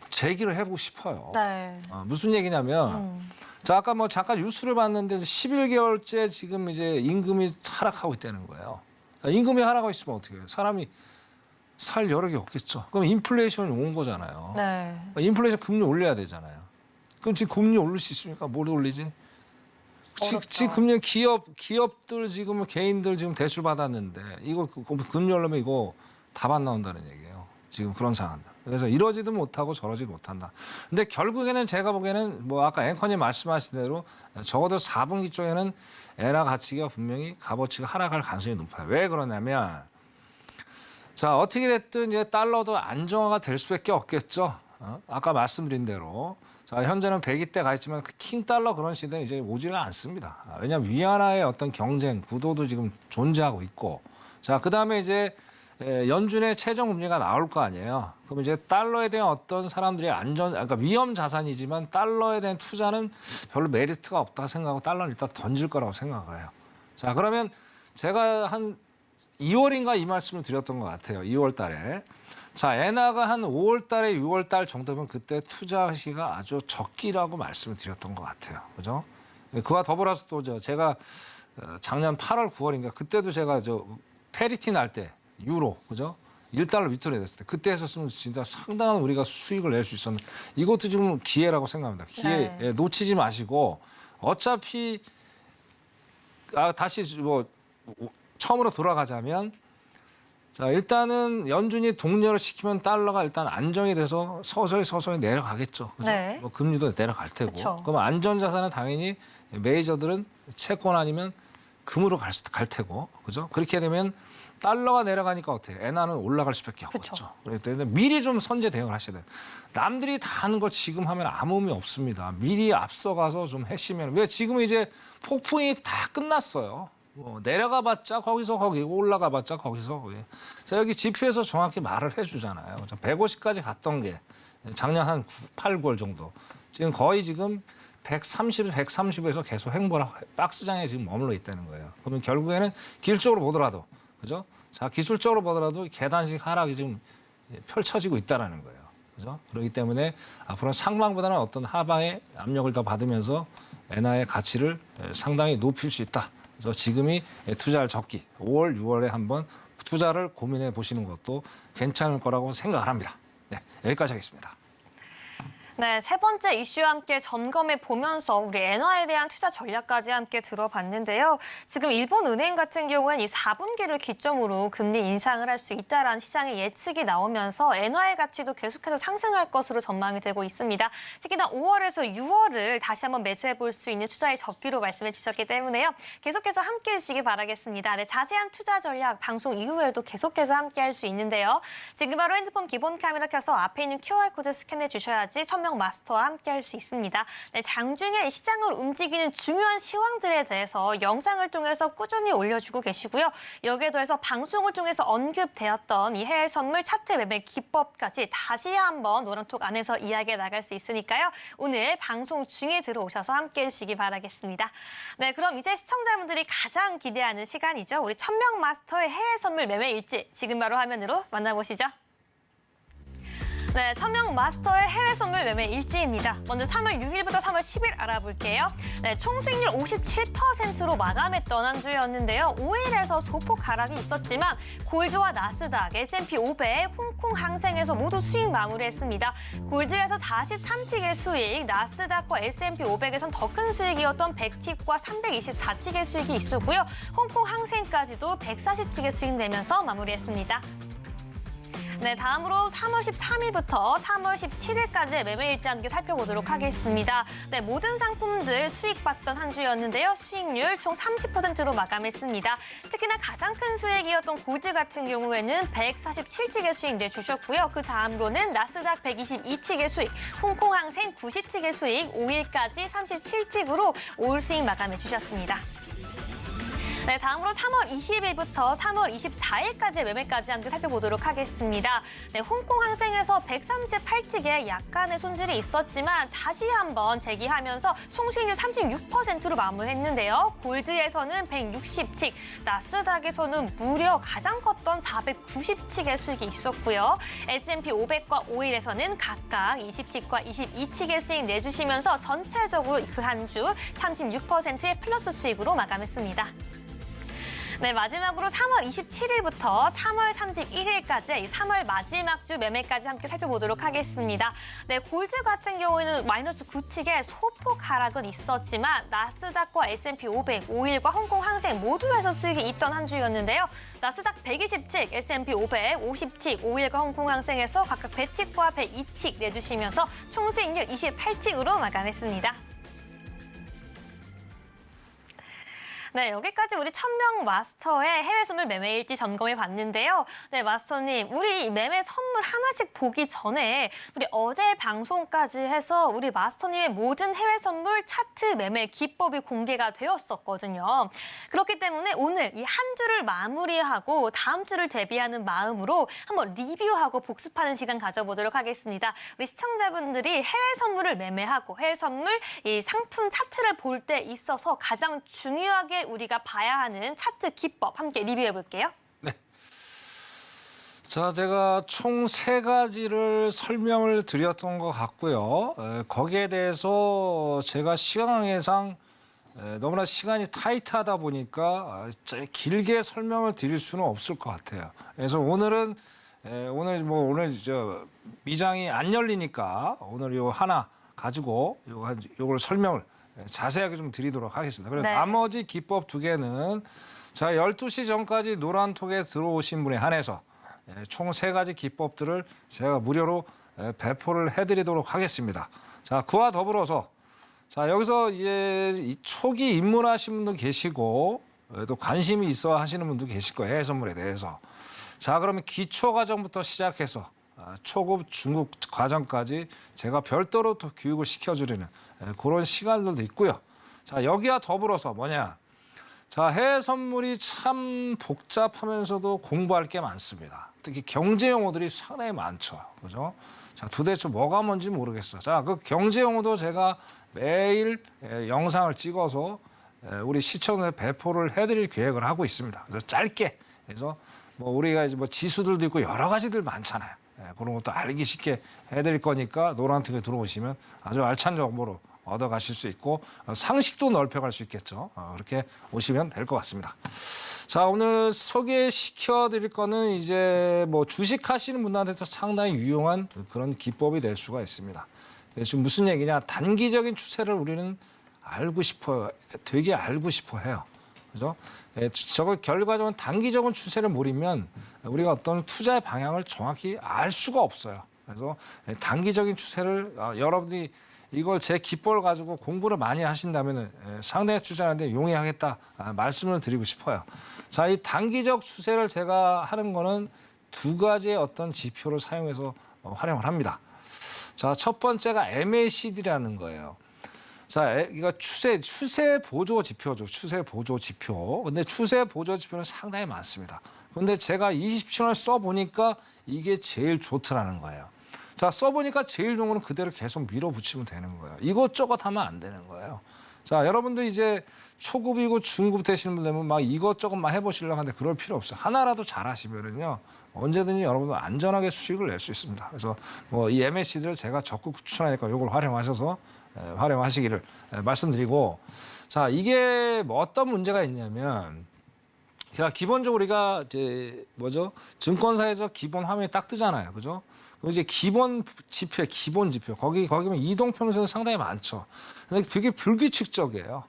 Speaker 3: 제기를 해보고 싶어요.
Speaker 2: 네.
Speaker 3: 무슨 얘기냐면 자, 아까 뭐 잠깐 뉴스를 봤는데 11개월째 지금 이제 임금이 하락하고 있다는 거예요. 임금이 하락하고 있으면 어떻게 해요? 사람이 살 여력이 없겠죠. 그럼 인플레이션이 온 거잖아요.
Speaker 2: 네.
Speaker 3: 인플레이션 금리 올려야 되잖아요. 그럼 지금 금리 올릴 수 있습니까? 뭘 올리지? 지금 금리 기업들 지금 개인들 지금 대출 받았는데 이거 금리 올리면 이거 답 안 나온다는 얘기예요. 지금 그런 상황. 그래서 이러지도 못하고 저러지도 못한다. 근데 결국에는 제가 보기에는 뭐 아까 앵커님 말씀하신 대로 적어도 4분기 쪽에는 엔화 가치가 분명히 값어치가 하락할 가능성이 높아요. 왜 그러냐면 자 어떻게 됐든 이제 달러도 안정화가 될 수밖에 없겠죠. 아까 말씀드린 대로 자 현재는 100이 가 있지만 킹 달러 그런 시대는 이제 오지를 않습니다. 왜냐하면 위안화의 어떤 경쟁 구도도 지금 존재하고 있고 자 그다음에 이제 연준의 최종 금리가 나올 거 아니에요. 그럼 이제 달러에 대한 어떤 사람들이 그러니까 위험 자산이지만 달러에 대한 투자는 별로 메리트가 없다 생각하고 달러는 일단 던질 거라고 생각을 해요. 자, 그러면 제가 한 2월인가 이 말씀을 드렸던 것 같아요. 2월 달에. 자, 엔화가 한 5월 달에 6월 달 정도면 그때 투자 시가 아주 적기라고 말씀을 드렸던 것 같아요. 그죠? 그와 더불어서 또 제가 작년 8월, 9월인가 그때도 제가 페리티 날 때 유로, 그죠? 1달러 밑으로 됐을 때 그때 했었으면 진짜 상당한 우리가 수익을 낼 수 있었는데 이것도 지금 기회라고 생각합니다. 기회 놓치지 마시고 어차피 다시 뭐 처음으로 돌아가자면 자 일단은 연준이 동결을 시키면 달러가 일단 안정이 돼서 서서히 내려가겠죠. 그죠?
Speaker 2: 네.
Speaker 3: 뭐 금리도 내려갈 테고.
Speaker 2: 그쵸.
Speaker 3: 그럼 안전자산은 당연히 메이저들은 채권 아니면 금으로 갈 테고. 그죠? 그렇게 되면 달러가 내려가니까 어때요? 엔화는 올라갈 수밖에
Speaker 2: 그쵸.
Speaker 3: 없겠죠. 그렇기 때문에 미리 좀 선제 대응을 하셔야 돼요. 남들이 다 하는 걸 지금 하면 아무 의미 없습니다. 미리 앞서가서 좀 하시면 왜 지금 이제 폭풍이 다 끝났어요. 뭐 내려가봤자 거기서 거기고 올라가봤자 거기서 거기. 자 여기 지표에서 정확히 말을 해주잖아요. 150까지 갔던 게 작년 한 8, 9월 정도. 지금 거의 지금 130에서 계속 박스장에 지금 머물러 있다는 거예요. 그러면 결국에는 기술적으로 보더라도 그죠? 자 기술적으로 보더라도 계단식 하락이 지금 펼쳐지고 있다라는 거예요. 그죠? 그렇기 때문에 앞으로 상방보다는 어떤 하방의 압력을 더 받으면서 엔화의 가치를 상당히 높일 수 있다. 그래서 지금이 투자할 적기 5월, 6월에 한번 투자를 고민해 보시는 것도 괜찮을 거라고 생각을 합니다. 네, 여기까지 하겠습니다.
Speaker 2: 네, 세 번째 이슈와 함께 점검해 보면서 우리 엔화에 대한 투자 전략까지 함께 들어봤는데요. 지금 일본은행 같은 경우는 이 4분기를 기점으로 금리 인상을 할 수 있다라는 시장의 예측이 나오면서 엔화의 가치도 계속해서 상승할 것으로 전망이 되고 있습니다. 특히나 5월에서 6월을 다시 한번 매수해 볼 수 있는 투자의 적기로 말씀해 주셨기 때문에요. 계속해서 함께 해주시기 바라겠습니다. 네, 자세한 투자 전략 방송 이후에도 계속해서 함께 할 수 있는데요. 지금 바로 핸드폰 기본 카메라 켜서 앞에 있는 QR코드 스캔해 주셔야지 천명 마스터와 함께 할 수 있습니다. 네, 장중에 시장을 움직이는 중요한 시황들에 대해서 영상을 통해서 꾸준히 올려주고 계시고요. 여기에 더해서 방송을 통해서 언급되었던 이 해외 선물 차트 매매 기법까지 다시 한번 노란톡 안에서 이야기해 나갈 수 있으니까요. 오늘 방송 중에 들어오셔서 함께 해주시기 바라겠습니다. 네, 그럼 이제 시청자분들이 가장 기대하는 시간이죠. 우리 천명 마스터의 해외 선물 매매 일지 지금 바로 화면으로 만나보시죠. 네, 천명 마스터의 해외 선물 매매 일지입니다. 먼저 3월 6일부터 3월 10일 알아볼게요. 네, 총 수익률 57%로 마감했던 한 주였는데요. 5일에서 소폭 하락이 있었지만 골드와 나스닥, S&P 500, 홍콩 항생에서 모두 수익 마무리했습니다. 골드에서 43틱의 수익, 나스닥과 S&P 500에선 더 큰 수익이었던 100틱과 324틱의 수익이 있었고요. 홍콩 항생까지도 140틱의 수익 내면서 마무리했습니다. 네, 다음으로 3월 13일부터 3월 17일까지의 매매 일지 함께 살펴보도록 하겠습니다. 네, 모든 상품들 수익봤던 한 주였는데요. 수익률 총 30%로 마감했습니다. 특히나 가장 큰 수익이었던 골드 같은 경우에는 147틱의 수익 내주셨고요. 그 다음으로는 나스닥 122틱의 수익, 홍콩항생 90틱의 수익, 5일까지 37틱으로 올 수익 마감해 주셨습니다. 네, 다음으로 3월 20일부터 3월 24일까지의 매매까지 함께 살펴보도록 하겠습니다. 네, 홍콩 항생에서 138틱의 약간의 손실이 있었지만 다시 한번 재기하면서 총 수익률 36%로 마무리했는데요. 골드에서는 160틱, 나스닥에서는 무려 가장 컸던 490틱의 수익이 있었고요. S&P 500과 5일에서는 각각 20틱과 22틱의 수익 내주시면서 전체적으로 그 한 주 36%의 플러스 수익으로 마감했습니다. 네, 마지막으로 3월 27일부터 3월 31일까지 이 3월 마지막 주 매매까지 함께 살펴보도록 하겠습니다. 네, 골드 같은 경우에는 마이너스 9틱의 소폭 하락은 있었지만 나스닥과 S&P 500, 5일과 홍콩 항생 모두에서 수익이 있던 한 주였는데요. 나스닥 120틱, S&P 500, 50틱, 5일과 홍콩 항생에서 각각 100틱과 102틱 내주시면서 총 수익률 28틱으로 마감했습니다. 네, 여기까지 우리 천명 마스터의 해외 선물 매매 일지 점검해 봤는데요. 네, 마스터님, 우리 매매 선물 하나씩 보기 전에 우리 어제 방송까지 해서 우리 마스터님의 모든 해외 선물 차트 매매 기법이 공개가 되었었거든요. 그렇기 때문에 오늘 이 한 주를 마무리하고 다음 주를 대비하는 마음으로 한번 리뷰하고 복습하는 시간 가져보도록 하겠습니다. 우리 시청자분들이 해외 선물을 매매하고 해외 선물 이 상품 차트를 볼 때 있어서 가장 중요하게 우리가 봐야 하는 차트 기법 함께 리뷰해 볼게요.
Speaker 3: 네. 자, 제가 총 3가지를 설명을 드렸던 것 같고요. 거기에 대해서 제가 시간관계상 너무나 시간이 타이트하다 보니까 길게 설명을 드릴 수는 없을 것 같아요. 그래서 오늘 미장이 안 열리니까 오늘 요 하나 가지고 요걸 설명을 자세하게 좀 드리도록 하겠습니다. 그리고
Speaker 2: 네.
Speaker 3: 나머지 기법 2개는 자 12시 전까지 노란톡에 들어오신 분에 한해서 총 3가지 기법들을 제가 무료로 배포를 해드리도록 하겠습니다. 자 그와 더불어서 자 여기서 이제 이 초기 입문하신 분도 계시고 또 관심이 있어 하시는 분도 계실 거예요. 해외 선물에 대해서. 자 그러면 기초 과정부터 시작해서 초급, 중급 과정까지 제가 별도로 또 교육을 시켜주려는 그런 시간들도 있고요. 자 여기와 더불어서 뭐냐? 자 해외 선물이 참 복잡하면서도 공부할 게 많습니다. 특히 경제 용어들이 상당히 많죠, 그죠? 자 도대체 뭐가 뭔지 모르겠어. 자 그 경제 용어도 제가 매일 영상을 찍어서 우리 시청자에 배포를 해드릴 계획을 하고 있습니다. 그래서 짧게 그래서 뭐 우리가 이제 뭐 지수들도 있고 여러 가지들 많잖아요. 그런 것도 알기 쉽게 해드릴 거니까 노란톡에 들어오시면 아주 알찬 정보로 얻어가실 수 있고 상식도 넓혀갈 수 있겠죠. 그렇게 오시면 될 것 같습니다. 자 오늘 소개시켜드릴 거는 이제 뭐 주식하시는 분들한테도 상당히 유용한 그런 기법이 될 수가 있습니다. 지금 무슨 얘기냐? 단기적인 추세를 우리는 알고 싶어요. 되게 알고 싶어 해요. 그죠? 저거 결과적으로 단기적인 추세를 모르면 우리가 어떤 투자의 방향을 정확히 알 수가 없어요. 그래서 단기적인 추세를 여러분이 이걸 제 기법을 가지고 공부를 많이 하신다면 상당히 투자하는데 용이하겠다 말씀을 드리고 싶어요. 자, 이 단기적 추세를 제가 하는 거는 2가지의 어떤 지표를 사용해서 활용을 합니다. 자, 첫 번째가 MACD라는 거예요. 자, 이거 추세 보조 지표죠. 추세 보조 지표. 근데 추세 보조 지표는 상당히 많습니다. 근데 제가 27년을 써보니까 이게 제일 좋더라는 거예요. 자, 써보니까 제일 좋은 거는 그대로 계속 밀어붙이면 되는 거예요. 이것저것 하면 안 되는 거예요. 자, 여러분들 이제 초급이고 중급 되시는 분들은 막 이것저것 막 해보시려고 하는데 그럴 필요 없어요. 하나라도 잘 하시면은요, 언제든지 여러분들 안전하게 수익을 낼 수 있습니다. 그래서 뭐 이 MACD를 제가 적극 추천하니까 이걸 활용하셔서 활용하시기를 말씀드리고, 자, 이게 뭐 어떤 문제가 있냐면, 자, 기본적으로 우리가 이제 뭐죠? 증권사에서 기본 화면이 딱 뜨잖아요. 그죠? 그리고 이제 기본 지표. 거기 보면 이동평균선이 상당히 많죠. 근데 되게 불규칙적이에요.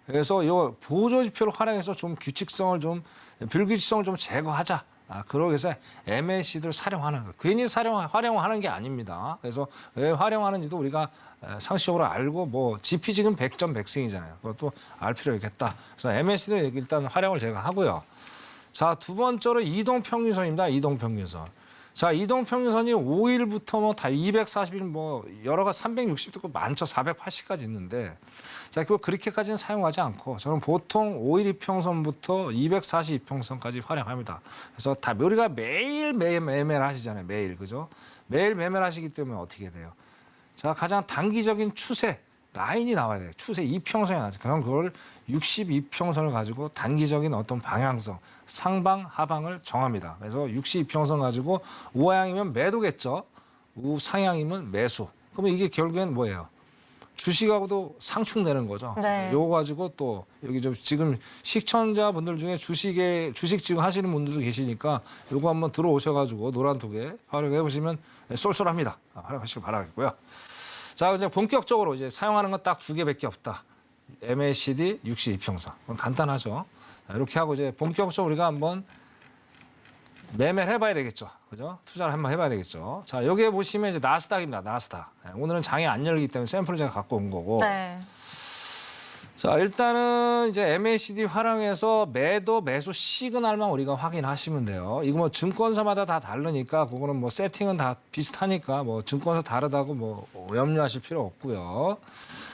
Speaker 3: 그래서 이 보조 지표를 활용해서 좀 불규칙성을 좀 제거하자. 그러기 위해서 MACD를 활용하는 거예요. 괜히 활용하는 게 아닙니다. 그래서 왜 활용하는지도 우리가 상식적으로 알고 뭐 GP 지금 100점 100승이잖아요. 그것도 알 필요 있겠다. 그래서 MACD 일단 활용을 제가 하고요. 자, 2번째로 이동평균선입니다. 이동평균선. 자, 이동평균선이 5일부터 뭐 다 240일 뭐 여러 가지 360도 있고 많죠. 480까지 있는데 자, 그렇게까지는 사용하지 않고 저는 보통 5일 이평선부터 240 이평선까지 활용합니다. 그래서 다 우리가 매일 매매를 하시잖아요. 매일. 그죠? 매일 매매를 하시기 때문에 어떻게 돼요? 자, 가장 단기적인 추세 라인이 나와야 돼요. 추세 이평선이 나죠. 그럼 그걸 62평선을 가지고 단기적인 어떤 방향성, 상방, 하방을 정합니다. 그래서 62평선 가지고 우하향이면 매도겠죠. 우상향이면 매수. 그러면 이게 결국엔 뭐예요? 주식하고도 상충되는 거죠.
Speaker 2: 네.
Speaker 3: 요거 가지고 또 여기 좀 지금 시청자분들 중에 주식 지금 하시는 분들도 계시니까 요거 한번 들어오셔가지고 노란톡에 활용해 보시면 쏠쏠합니다. 활용하시길 바라겠고요. 자, 이제 본격적으로 이제 사용하는 건 딱 2개밖에 없다. MACD 62평선. 간단하죠. 자, 이렇게 하고 이제 본격적으로 우리가 한번 매매를 해봐야 되겠죠. 그죠? 투자를 한번 해봐야 되겠죠. 자, 여기에 보시면 이제 나스닥입니다. 나스닥. 오늘은 장이 안 열리기 때문에 샘플을 제가 갖고 온 거고.
Speaker 2: 네.
Speaker 3: 자, 일단은 이제 MACD 활용해서 매도 매수 시그널만 우리가 확인하시면 돼요. 이거 뭐 증권사마다 다 다르니까 그거는 뭐 세팅은 다 비슷하니까 뭐 증권사 다르다고 뭐 염려하실 필요 없고요.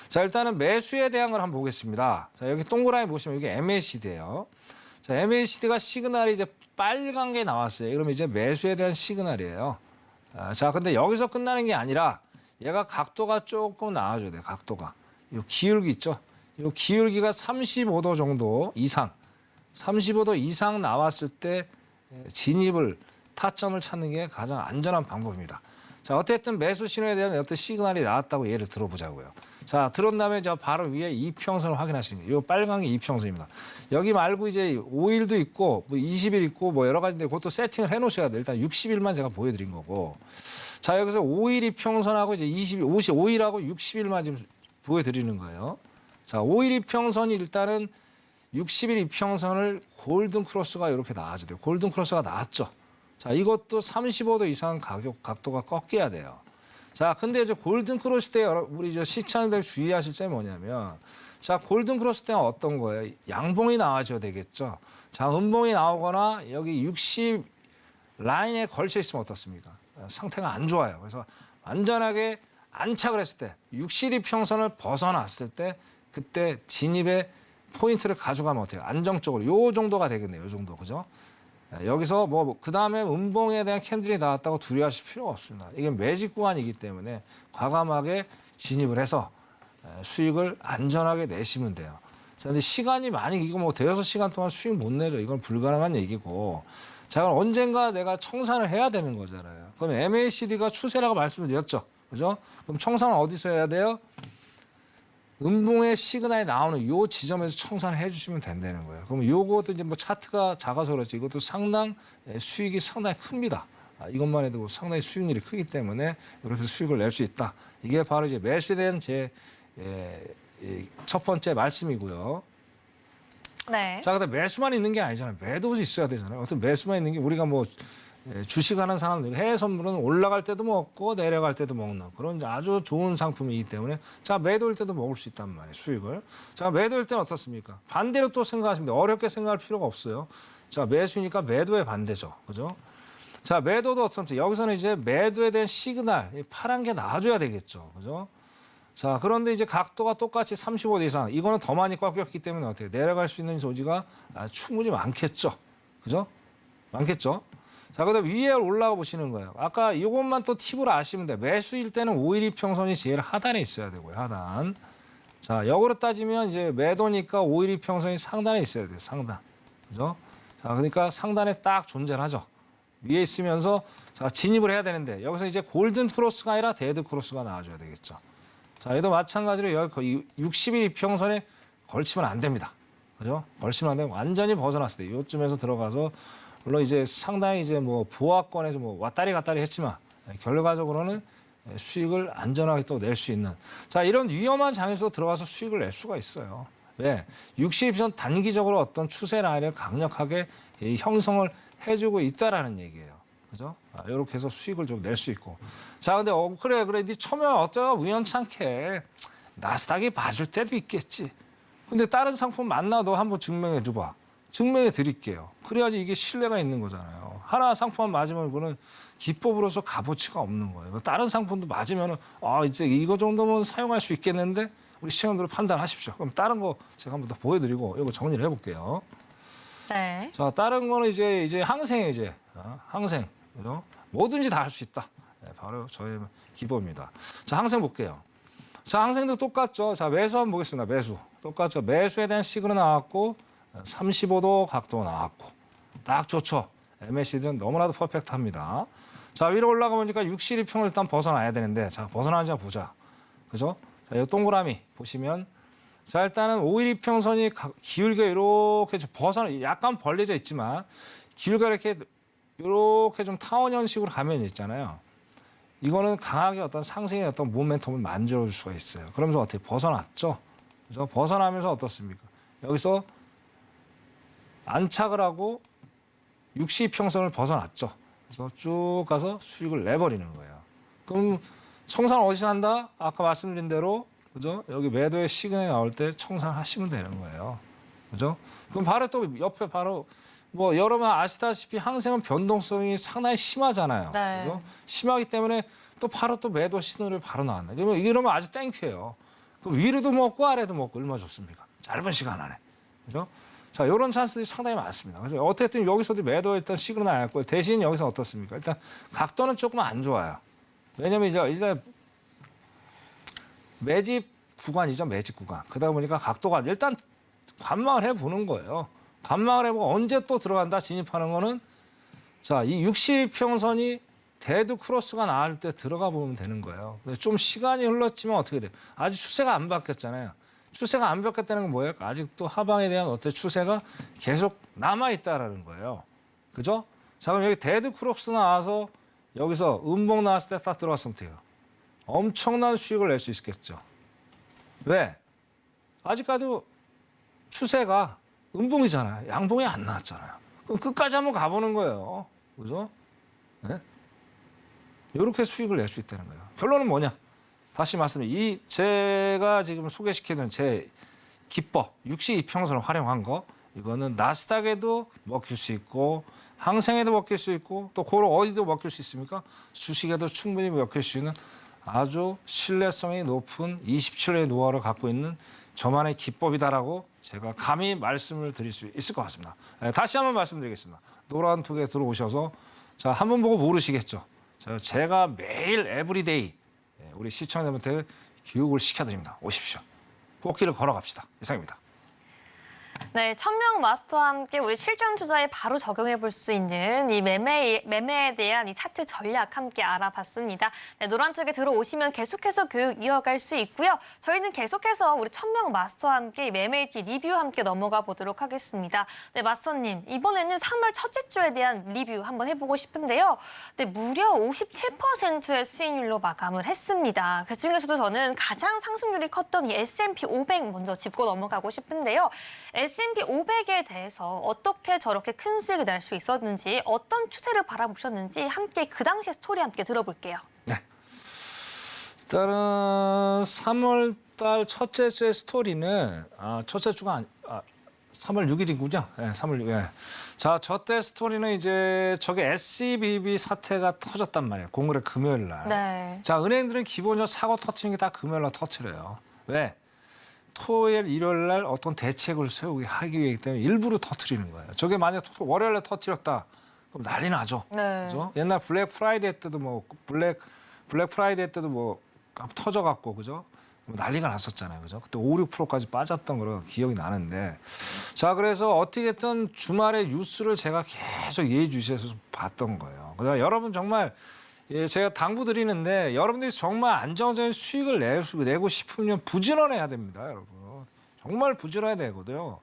Speaker 3: 자, 일단은 매수에 대한 걸 한번 보겠습니다. 자, 여기 동그라미 보시면 이게 MACD예요. 자, MACD가 시그널이 이제 빨간 게 나왔어요. 그러면 이제 매수에 대한 시그널이에요. 자, 근데 여기서 끝나는 게 아니라 얘가 각도가 조금 나와줘야 돼요. 각도가. 이 기울기 있죠? 이 기울기가 35도 정도 이상, 35도 이상 나왔을 때 진입을 타점을 찾는 게 가장 안전한 방법입니다. 자, 어쨌든 매수 신호에 대한 어떤 시그널이 나왔다고 예를 들어보자고요. 자, 들은 다음에 저 바로 위에 이평선을 확인하시는 거예요. 이 빨간 게 이평선입니다. 여기 말고 이제 5일도 있고 뭐 20일 있고 뭐 여러 가지인데 그것도 세팅을 해 놓으셔야 돼요. 일단 60일만 제가 보여드린 거고. 자, 여기서 5일 이평선하고 이제 55일하고 60일만 지금 보여드리는 거예요. 자, 5일 이평선이 일단은 60일 이평선을 골든 크로스가 이렇게 나와줘야 돼요. 골든 크로스가 나왔죠. 자, 이것도 35도 이상 각도가 꺾여야 돼요. 자, 근데 이제 골든 크로스 때 우리 시청자들 주의하실 점이 뭐냐면, 자, 골든 크로스 때는 어떤 거예요? 양봉이 나와줘야 되겠죠. 자, 음봉이 나오거나 여기 60 라인에 걸쳐 있으면 어떻습니까? 상태가 안 좋아요. 그래서 완전하게 안착을 했을 때, 60일 평선을 벗어났을 때, 그때 진입의 포인트를 가져가면 어때요? 안정적으로 요 정도가 되겠네요. 요 정도, 그죠? 여기서 그 다음에 음봉에 대한 캔들이 나왔다고 두려워하실 필요가 없습니다. 이게 매직 구간이기 때문에 과감하게 진입을 해서 수익을 안전하게 내시면 돼요. 그런데 시간이 많이 이거 대여섯 시간 동안 수익 못 내죠. 이건 불가능한 얘기고. 자, 그럼 언젠가 내가 청산을 해야 되는 거잖아요. 그럼 MACD가 추세라고 말씀을 드렸죠. 그죠? 그럼 청산은 어디서 해야 돼요? 음봉의 시그널이 나오는 요 지점에서 청산을 해주시면 된다는 거예요. 그럼 요것도 이제 차트가 작아서 그렇지 이것도 수익이 상당히 큽니다. 이것만 해도 상당히 수익률이 크기 때문에 이렇게 수익을 낼 수 있다. 이게 바로 이제 매수에 대한 제 첫 번째 말씀이고요.
Speaker 2: 네.
Speaker 3: 자, 근데 매수만 있는 게 아니잖아요. 매도도 있어야 되잖아요. 어떤 매수만 있는 게 우리가 주식하는 사람들 해외 선물은 올라갈 때도 먹고 내려갈 때도 먹는 그런 아주 좋은 상품이기 때문에 자, 매도일 때도 먹을 수 있단 말이에요. 수익을. 자, 매도일 때는 어떻습니까? 반대로 또 생각하시면 돼요. 어렵게 생각할 필요가 없어요. 자, 매수니까 매도의 반대죠. 그죠? 자, 매도도 어떻습니까? 여기서는 이제 매도에 대한 시그널, 파란 게 나와줘야 되겠죠. 그죠? 자, 그런데 이제 각도가 똑같이 35도 이상, 이거는 더 많이 꺾였기 때문에 어떻게 내려갈 수 있는 소지가 충분히 많겠죠. 그죠? 많겠죠? 자, 그다음 위에 올라가 보시는 거예요. 아까 이것만 또 팁으로 아시면 돼요. 매수일 때는 5일 이평선이 제일 하단에 있어야 되고요. 하단. 자, 역으로 따지면 이제 매도니까 5일 이평선이 상단에 있어야 돼요. 상단. 그죠? 자, 그러니까 상단에 딱 존재를 하죠. 위에 있으면서 자, 진입을 해야 되는데 여기서 이제 골든 크로스가 아니라 데드 크로스가 나와줘야 되겠죠. 자, 얘도 마찬가지로 여기 60일 이평선에 걸치면 안 됩니다. 그죠? 걸치면 안 되고 완전히 벗어났을 때 이쯤에서 들어가서 물론 이제 상당히 이제 보합권에서 왔다리 갔다리 했지만 결과적으로는 수익을 안전하게 또 낼 수 있는 자, 이런 위험한 장에서 들어가서 수익을 낼 수가 있어요. 왜? 60선 단기적으로 어떤 추세 라인을 강력하게 형성을 해주고 있다라는 얘기예요. 그죠? 이렇게 해서 수익을 좀 낼 수 있고. 자, 근데 그래, 네 처음에 어쩌다 우연찮게 나스닥이 봐줄 때도 있겠지. 근데 다른 상품 만나도 한번 증명해 줘봐. 증명해 드릴게요. 그래야지 이게 신뢰가 있는 거잖아요. 하나 상품만 맞으면 그거는 기법으로서 값어치가 없는 거예요. 다른 상품도 맞으면은 이제 이거 정도면 사용할 수 있겠는데 우리 시청자들 판단하십시오. 그럼 다른 거 제가 한번 더 보여드리고 이거 정리를 해볼게요.
Speaker 2: 네.
Speaker 3: 자, 다른 거는 이제 항생이에요. 항생. 그죠? 뭐든지 다 할 수 있다. 네, 바로 저의 기법입니다. 자, 항생 볼게요. 자, 항생도 똑같죠. 자, 매수 한번 보겠습니다. 매수. 똑같죠. 매수에 대한 시그널 나왔고 35도 각도 나왔고 딱 좋죠. MACD는 너무나도 퍼펙트합니다. 자, 위로 올라가 보니까 60일 평을 일단 벗어나야 되는데 자, 벗어나는지 한번 보자. 그죠? 자, 이 동그라미 보시면 자, 일단은 5일 이평선이 기울게 이렇게 약간 벌려져 있지만 기울게 이렇게 좀 타원 형식으로 가면 있잖아요. 이거는 강하게 어떤 상승의 어떤 모멘텀을 만들어줄 수가 있어요. 그러면서 어떻게 벗어났죠? 그죠? 벗어나면서 어떻습니까? 여기서 안착을 하고 60평선을 벗어났죠. 그래서 쭉 가서 수익을 내버리는 거예요. 그럼 청산 어디서 한다? 아까 말씀드린 대로 그죠? 여기 매도의 시그널이 나올 때 청산하시면 되는 거예요. 그죠? 그럼 바로 또 옆에 바로 여러분 아시다시피 항생은 변동성이 상당히 심하잖아요.
Speaker 2: 네.
Speaker 3: 그죠? 심하기 때문에 또 바로 또 매도 시그널이 바로 나왔네. 이러면 아주 땡큐예요. 그럼 위로도 먹고 아래도 먹고 얼마나 좋습니까? 짧은 시간 안에. 그죠? 자, 이런 찬스들이 상당히 많습니다. 그래서 어쨌든 여기서도 매도 일단 시그널 나왔고 대신 여기서 어떻습니까? 일단 각도는 조금 안 좋아요. 왜냐면 이제 매집 구간이죠. 매집 구간. 그러다 보니까 각도가 일단 관망을 해보는 거예요. 관망을 해보고 언제 또 들어간다 진입하는 거는 자, 이 60평선이 데드 크로스가 나올 때 들어가 보면 되는 거예요. 근데 좀 시간이 흘렀지만 어떻게 돼요? 아직 추세가 안 바뀌었잖아요. 추세가 안 바뀌었다는 건 뭐예요? 아직도 하방에 대한 어떤 추세가 계속 남아있다라는 거예요. 그죠? 자, 그럼 여기 데드 크로스 나와서 여기서 음봉 나왔을 때 딱 들어갔으면 돼요. 엄청난 수익을 낼 수 있겠죠. 왜? 아직까지도 추세가 음봉이잖아요. 양봉이 안 나왔잖아요. 그럼 끝까지 한번 가보는 거예요. 그죠? 네? 이렇게 수익을 낼 수 있다는 거예요. 결론은 뭐냐? 다시 말씀드리면 제가 지금 소개시키는 제 기법, 62평선을 활용한 거 이거는 나스닥에도 먹힐 수 있고 항생에도 먹힐 수 있고 또 고로 어디도 먹힐 수 있습니까? 주식에도 충분히 먹힐 수 있는 아주 신뢰성이 높은 27년의 노하우를 갖고 있는 저만의 기법이다라고 제가 감히 말씀을 드릴 수 있을 것 같습니다. 다시 한번 말씀드리겠습니다. 노란톡에 들어오셔서 자, 한번 보고 모르시겠죠? 제가 매일 에브리데이 우리 시청자분들 교육을 시켜드립니다. 오십시오. 꽃길을 걸어갑시다. 이상입니다.
Speaker 2: 네, 천명 마스터와 함께 우리 실전 투자에 바로 적용해 볼 수 있는 이 매매에 대한 이 차트 전략 함께 알아봤습니다. 네, 노란톡에 들어오시면 계속해서 교육 이어갈 수 있고요. 저희는 계속해서 우리 천명 마스터와 함께 매매일지 리뷰 함께 넘어가 보도록 하겠습니다. 네, 마스터님, 이번에는 3월 첫째 주에 대한 리뷰 한번 해보고 싶은데요. 네, 무려 57%의 수익률로 마감을 했습니다. 그중에서도 저는 가장 상승률이 컸던 이 S&P 500 먼저 짚고 넘어가고 싶은데요. S&P 500에 대해서 어떻게 저렇게 큰 수익을 낼 수 있었는지 어떤 추세를 바라보셨는지 함께 그 당시의 스토리 함께 들어볼게요.
Speaker 3: 네. 일단은 3월 달 첫째 주의 스토리는 첫째 주가 3월 6일이군요. 네, 3월 6일. 네. 자, 저때 스토리는 이제 저게 SCBB 사태가 터졌단 말이에요. 공휴일 금요일 날.
Speaker 2: 네.
Speaker 3: 자, 은행들은 기본적으로 사고 터트리는 게 다 금요일 날 터트려요. 왜? 토요일, 일요일 날 어떤 대책을 세우기 하기 위하기 때문에 일부러 터트리는 거예요. 저게 만약 월요일에 터트렸다, 그럼 난리 나죠.
Speaker 2: 네.
Speaker 3: 그죠? 옛날 블랙 프라이데이 때도 블랙 프라이데이 때도 터져갖고 그죠? 난리가 났었잖아요. 그죠? 그때 5, 6%까지 빠졌던 거로 기억이 나는데. 자, 그래서 어떻게든 주말에 뉴스를 제가 계속 예의주시해서 봤던 거예요. 그래서 여러분 정말 제가 당부드리는데 여러분들이 정말 안정적인 수익을 내고 싶으면 부지런해야 됩니다, 여러분. 정말 부지런해야 되거든요.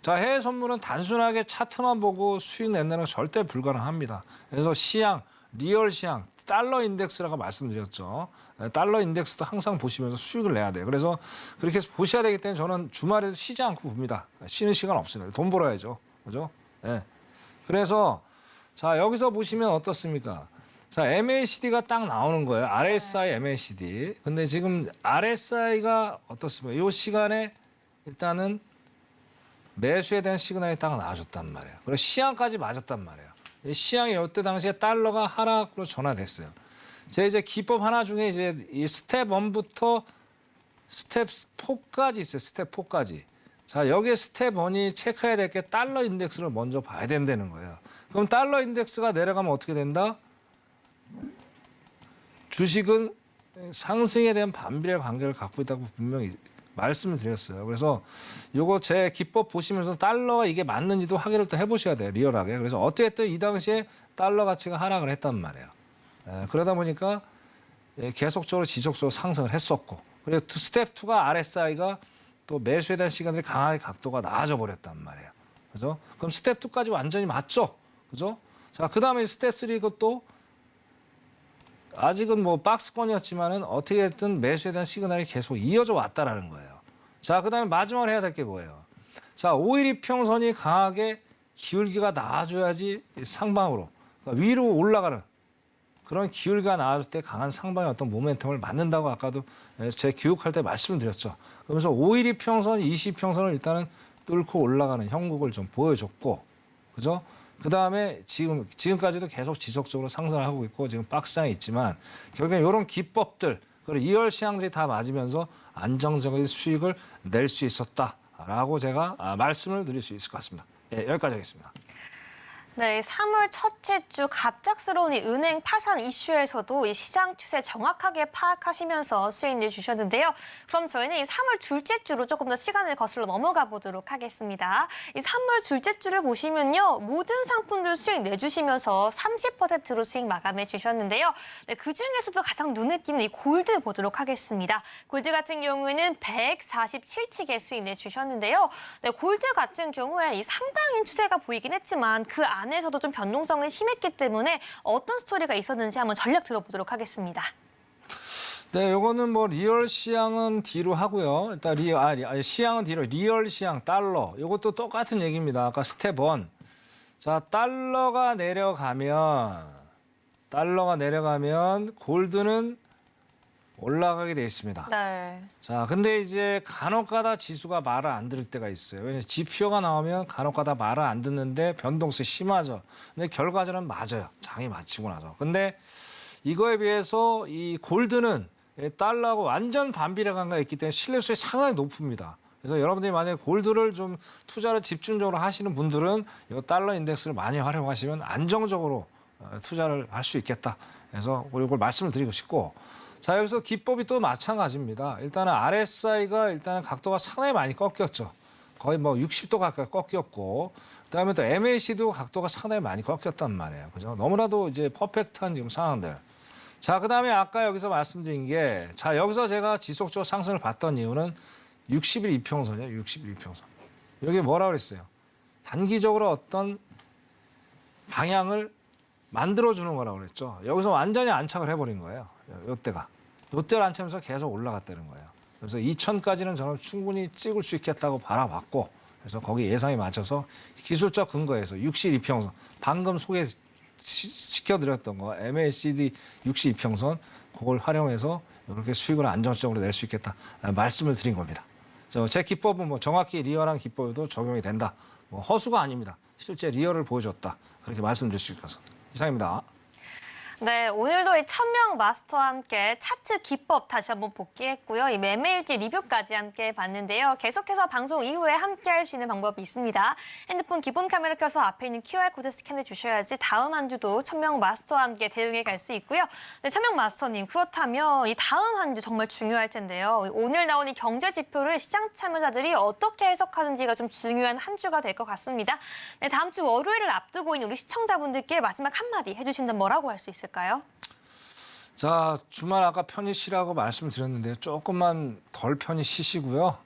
Speaker 3: 자, 해외 선물은 단순하게 차트만 보고 수익 낸다는 건 절대 불가능합니다. 그래서 시향, 리얼 시향, 달러 인덱스라고 말씀드렸죠. 달러 인덱스도 항상 보시면서 수익을 내야 돼요. 그래서 그렇게 해서 보셔야 되기 때문에 저는 주말에도 쉬지 않고 봅니다. 쉬는 시간 없습니다. 돈 벌어야죠. 그죠? 네. 그래서 자, 여기서 보시면 어떻습니까? 자, MACD가 딱 나오는 거예요. RSI, MACD. 근데 지금 RSI가 어떻습니까? 이 시간에 일단은 매수에 대한 시그널이 딱 나와줬단 말이에요. 그리고 시향까지 맞았단 말이에요. 이 시향이 이때 당시에 달러가 하락으로 전환됐어요. 제 이제 기법 하나 중에 이제 이 스텝 1부터 스텝 4까지 있어요. 스텝 4까지. 자, 여기에 스텝 1이 체크해야 될 게 달러 인덱스를 먼저 봐야 된다는 거예요. 그럼 달러 인덱스가 내려가면 어떻게 된다? 주식은 상승에 대한 반비례 관계를 갖고 있다고 분명히 말씀을 드렸어요. 그래서 이거 제 기법 보시면서 달러가 이게 맞는지도 확인을 또 해보셔야 돼요. 리얼하게. 그래서 어쨌든 이 당시에 달러 가치가 하락을 했단 말이에요. 그러다 보니까 계속적으로 지속적으로 상승을 했었고 그리고 스텝 2가 RSI가 또 매수에 대한 시간들이 강하게 각도가 나아져 버렸단 말이에요. 그죠? 그럼 스텝 2까지 완전히 맞죠? 그죠? 자, 그 다음에 스텝 3 이것도 아직은 뭐 박스권이었지만은 어떻게든 매수에 대한 시그널이 계속 이어져 왔다라는 거예요. 자, 그다음에 마지막으로 해야 될 게 뭐예요? 자, 5일 이평선이 강하게 기울기가 나와줘야지 상방으로 그러니까 위로 올라가는 그런 기울기가 나왔을 때 강한 상방의 어떤 모멘텀을 맞는다고 아까도 제 교육할 때 말씀을 드렸죠. 그러면서 5일 이평선, 20평선을 일단은 뚫고 올라가는 형국을 좀 보여줬고, 그죠? 그 다음에 지금까지도 계속 지속적으로 상승을 하고 있고 지금 박스장에 있지만 결국엔 이런 기법들 그리고 2월 시향들이 다 맞으면서 안정적인 수익을 낼 수 있었다라고 제가 말씀을 드릴 수 있을 것 같습니다. 예, 여기까지 하겠습니다.
Speaker 2: 네, 3월 첫째 주 갑작스러운 이 은행 파산 이슈에서도 이 시장 추세 정확하게 파악하시면서 수익 내주셨는데요. 그럼 저희는 이 3월 둘째 주로 조금 더 시간을 거슬러 넘어가 보도록 하겠습니다. 이 3월 둘째 주를 보시면요. 모든 상품들 수익 내주시면서 30%로 수익 마감해 주셨는데요. 네, 그중에서도 가장 눈에 띄는 이 골드 보도록 하겠습니다. 골드 같은 경우에는 147틱의 수익 내주셨는데요. 네, 골드 같은 경우에 이 상방인 추세가 보이긴 했지만 그 안에서도 좀 변동성이 심했기 때문에 어떤 스토리가 있었는지 한번 전략 들어보도록 하겠습니다.
Speaker 3: 네, 요거는 뭐 리얼 시향은 뒤로 하고요. 일단 시향은 뒤로, 리얼 시향, 달러. 요것도 똑같은 얘기입니다. 아까 스텝 1. 자, 달러가 내려가면 골드는 올라가게 돼 있습니다.
Speaker 2: 네.
Speaker 3: 자, 근데 이제 간혹가다 지수가 말을 안 들을 때가 있어요. 왜냐면 지표가 나오면 간혹가다 말을 안 듣는데 변동성이 심하죠. 근데 결과적으로는 맞아요. 장이 마치고 나서. 근데 이거에 비해서 이 골드는 달러하고 완전 반비례관계가 있기 때문에 신뢰성이 상당히 높습니다. 그래서 여러분들이 만약에 골드를 좀 투자를 집중적으로 하시는 분들은 이 달러 인덱스를 많이 활용하시면 안정적으로 투자를 할 수 있겠다. 그래서 이걸 말씀을 드리고 싶고, 자, 여기서 기법이 또 마찬가지입니다. 일단은 RSI가 일단은 각도가 상당히 많이 꺾였죠. 거의 뭐 60도 가까이 꺾였고, 그다음에 또 MAC도 각도가 상당히 많이 꺾였단 말이에요. 그죠? 너무나도 이제 퍼펙트한 지금 상황들. 자, 그다음에 아까 여기서 말씀드린 게, 자, 여기서 제가 지속적으로 상승을 봤던 이유는 60일 이평선이에요. 60일 이평선. 여기 뭐라 그랬어요? 단기적으로 어떤 방향을 만들어주는 거라고 그랬죠. 여기서 완전히 안착을 해버린 거예요. 요때를 안착하면서 계속 올라갔다는 거예요. 그래서 2000까지는 저는 충분히 찍을 수 있겠다고 바라봤고, 그래서 거기 예상에 맞춰서 기술적 근거에서 60일 이평선, 방금 소개시켜드렸던 거 MACD 60일 이평선, 그걸 활용해서 이렇게 수익을 안정적으로 낼 수 있겠다 말씀을 드린 겁니다. 제 기법은 뭐 정확히 리얼한 기법에도 적용이 된다. 뭐 허수가 아닙니다. 실제 리얼을 보여줬다. 그렇게 말씀드릴 수 있어서 이상입니다.
Speaker 2: 네, 오늘도 이 천명 마스터와 함께 차트 기법 다시 한번 복귀했고요. 이 매매일지 리뷰까지 함께 봤는데요. 계속해서 방송 이후에 함께 할 수 있는 방법이 있습니다. 핸드폰 기본 카메라 켜서 앞에 있는 QR코드 스캔해 주셔야지 다음 한 주도 천명 마스터와 함께 대응해 갈 수 있고요. 네, 천명 마스터님, 그렇다면 이 다음 한 주 정말 중요할 텐데요. 오늘 나온 이 경제 지표를 시장 참여자들이 어떻게 해석하는지가 좀 중요한 한 주가 될 것 같습니다. 네, 다음 주 월요일을 앞두고 있는 우리 시청자분들께 마지막 한마디 해주신다면 뭐라고 할 수 있을까요?
Speaker 3: 자, 주말 아까 편히 쉬라고 말씀드렸는데 조금만 덜 편히 쉬시고요.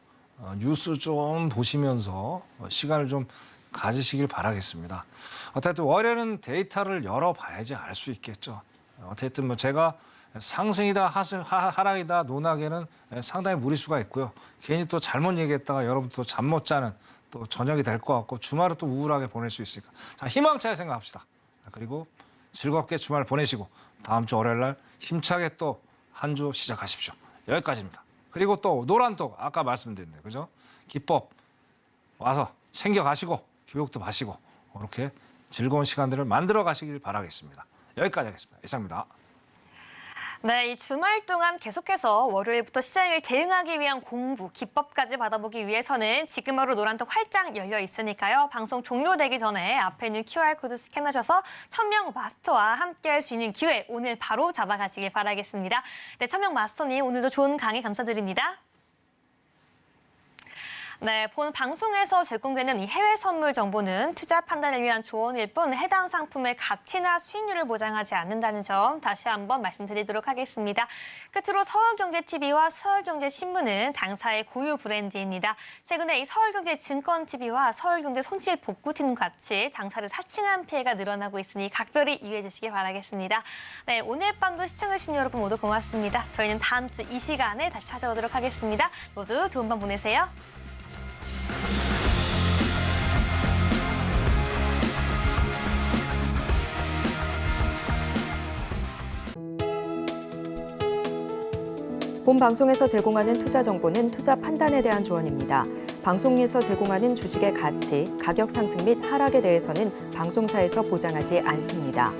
Speaker 3: 뉴스 좀 보시면서 시간을 좀 가지시길 바라겠습니다. 어쨌든 월요일은 데이터를 열어봐야지 알 수 있겠죠. 어쨌든 뭐 제가 상승이다 하락이다 논하기에는 상당히 무리수가 있고요. 괜히 또 잘못 얘기했다가 여러분 또 잠 못 자는 또 저녁이 될 것 같고 주말을 또 우울하게 보낼 수 있으니까. 자, 희망차게 생각합시다. 그리고 즐겁게 주말 보내시고 다음 주 월요일 날 힘차게 또 한 주 시작하십시오. 여기까지입니다. 그리고 또 노란톡 아까 말씀드렸는데 그죠? 기법 와서 챙겨가시고 교육도 마시고 이렇게 즐거운 시간들을 만들어 가시길 바라겠습니다. 여기까지 하겠습니다. 이상입니다.
Speaker 2: 네, 이 주말 동안 계속해서 월요일부터 시장을 대응하기 위한 공부, 기법까지 받아보기 위해서는 지금 바로 노란톡 활짝 열려 있으니까요. 방송 종료되기 전에 앞에 있는 QR코드 스캔하셔서 천명 마스터와 함께 할 수 있는 기회 오늘 바로 잡아가시길 바라겠습니다. 네, 천명 마스터님 오늘도 좋은 강의 감사드립니다. 네, 본 방송에서 제공되는 이 해외 선물 정보는 투자 판단을 위한 조언일 뿐 해당 상품의 가치나 수익률을 보장하지 않는다는 점 다시 한번 말씀드리도록 하겠습니다. 끝으로 서울경제TV와 서울경제신문은 당사의 고유 브랜드입니다. 최근에 이 서울경제증권TV와 서울경제손실복구팀과 같이 당사를 사칭한 피해가 늘어나고 있으니 각별히 이해해 주시기 바라겠습니다. 네, 오늘 밤도 시청해주신 여러분 모두 고맙습니다. 저희는 다음 주 이 시간에 다시 찾아오도록 하겠습니다. 모두 좋은 밤 보내세요.
Speaker 1: 본 방송에서 제공하는 투자 정보는 투자 판단에 대한 조언입니다. 방송에서 제공하는 주식의 가치, 가격 상승 및 하락에 대해서는 방송사에서 보장하지 않습니다.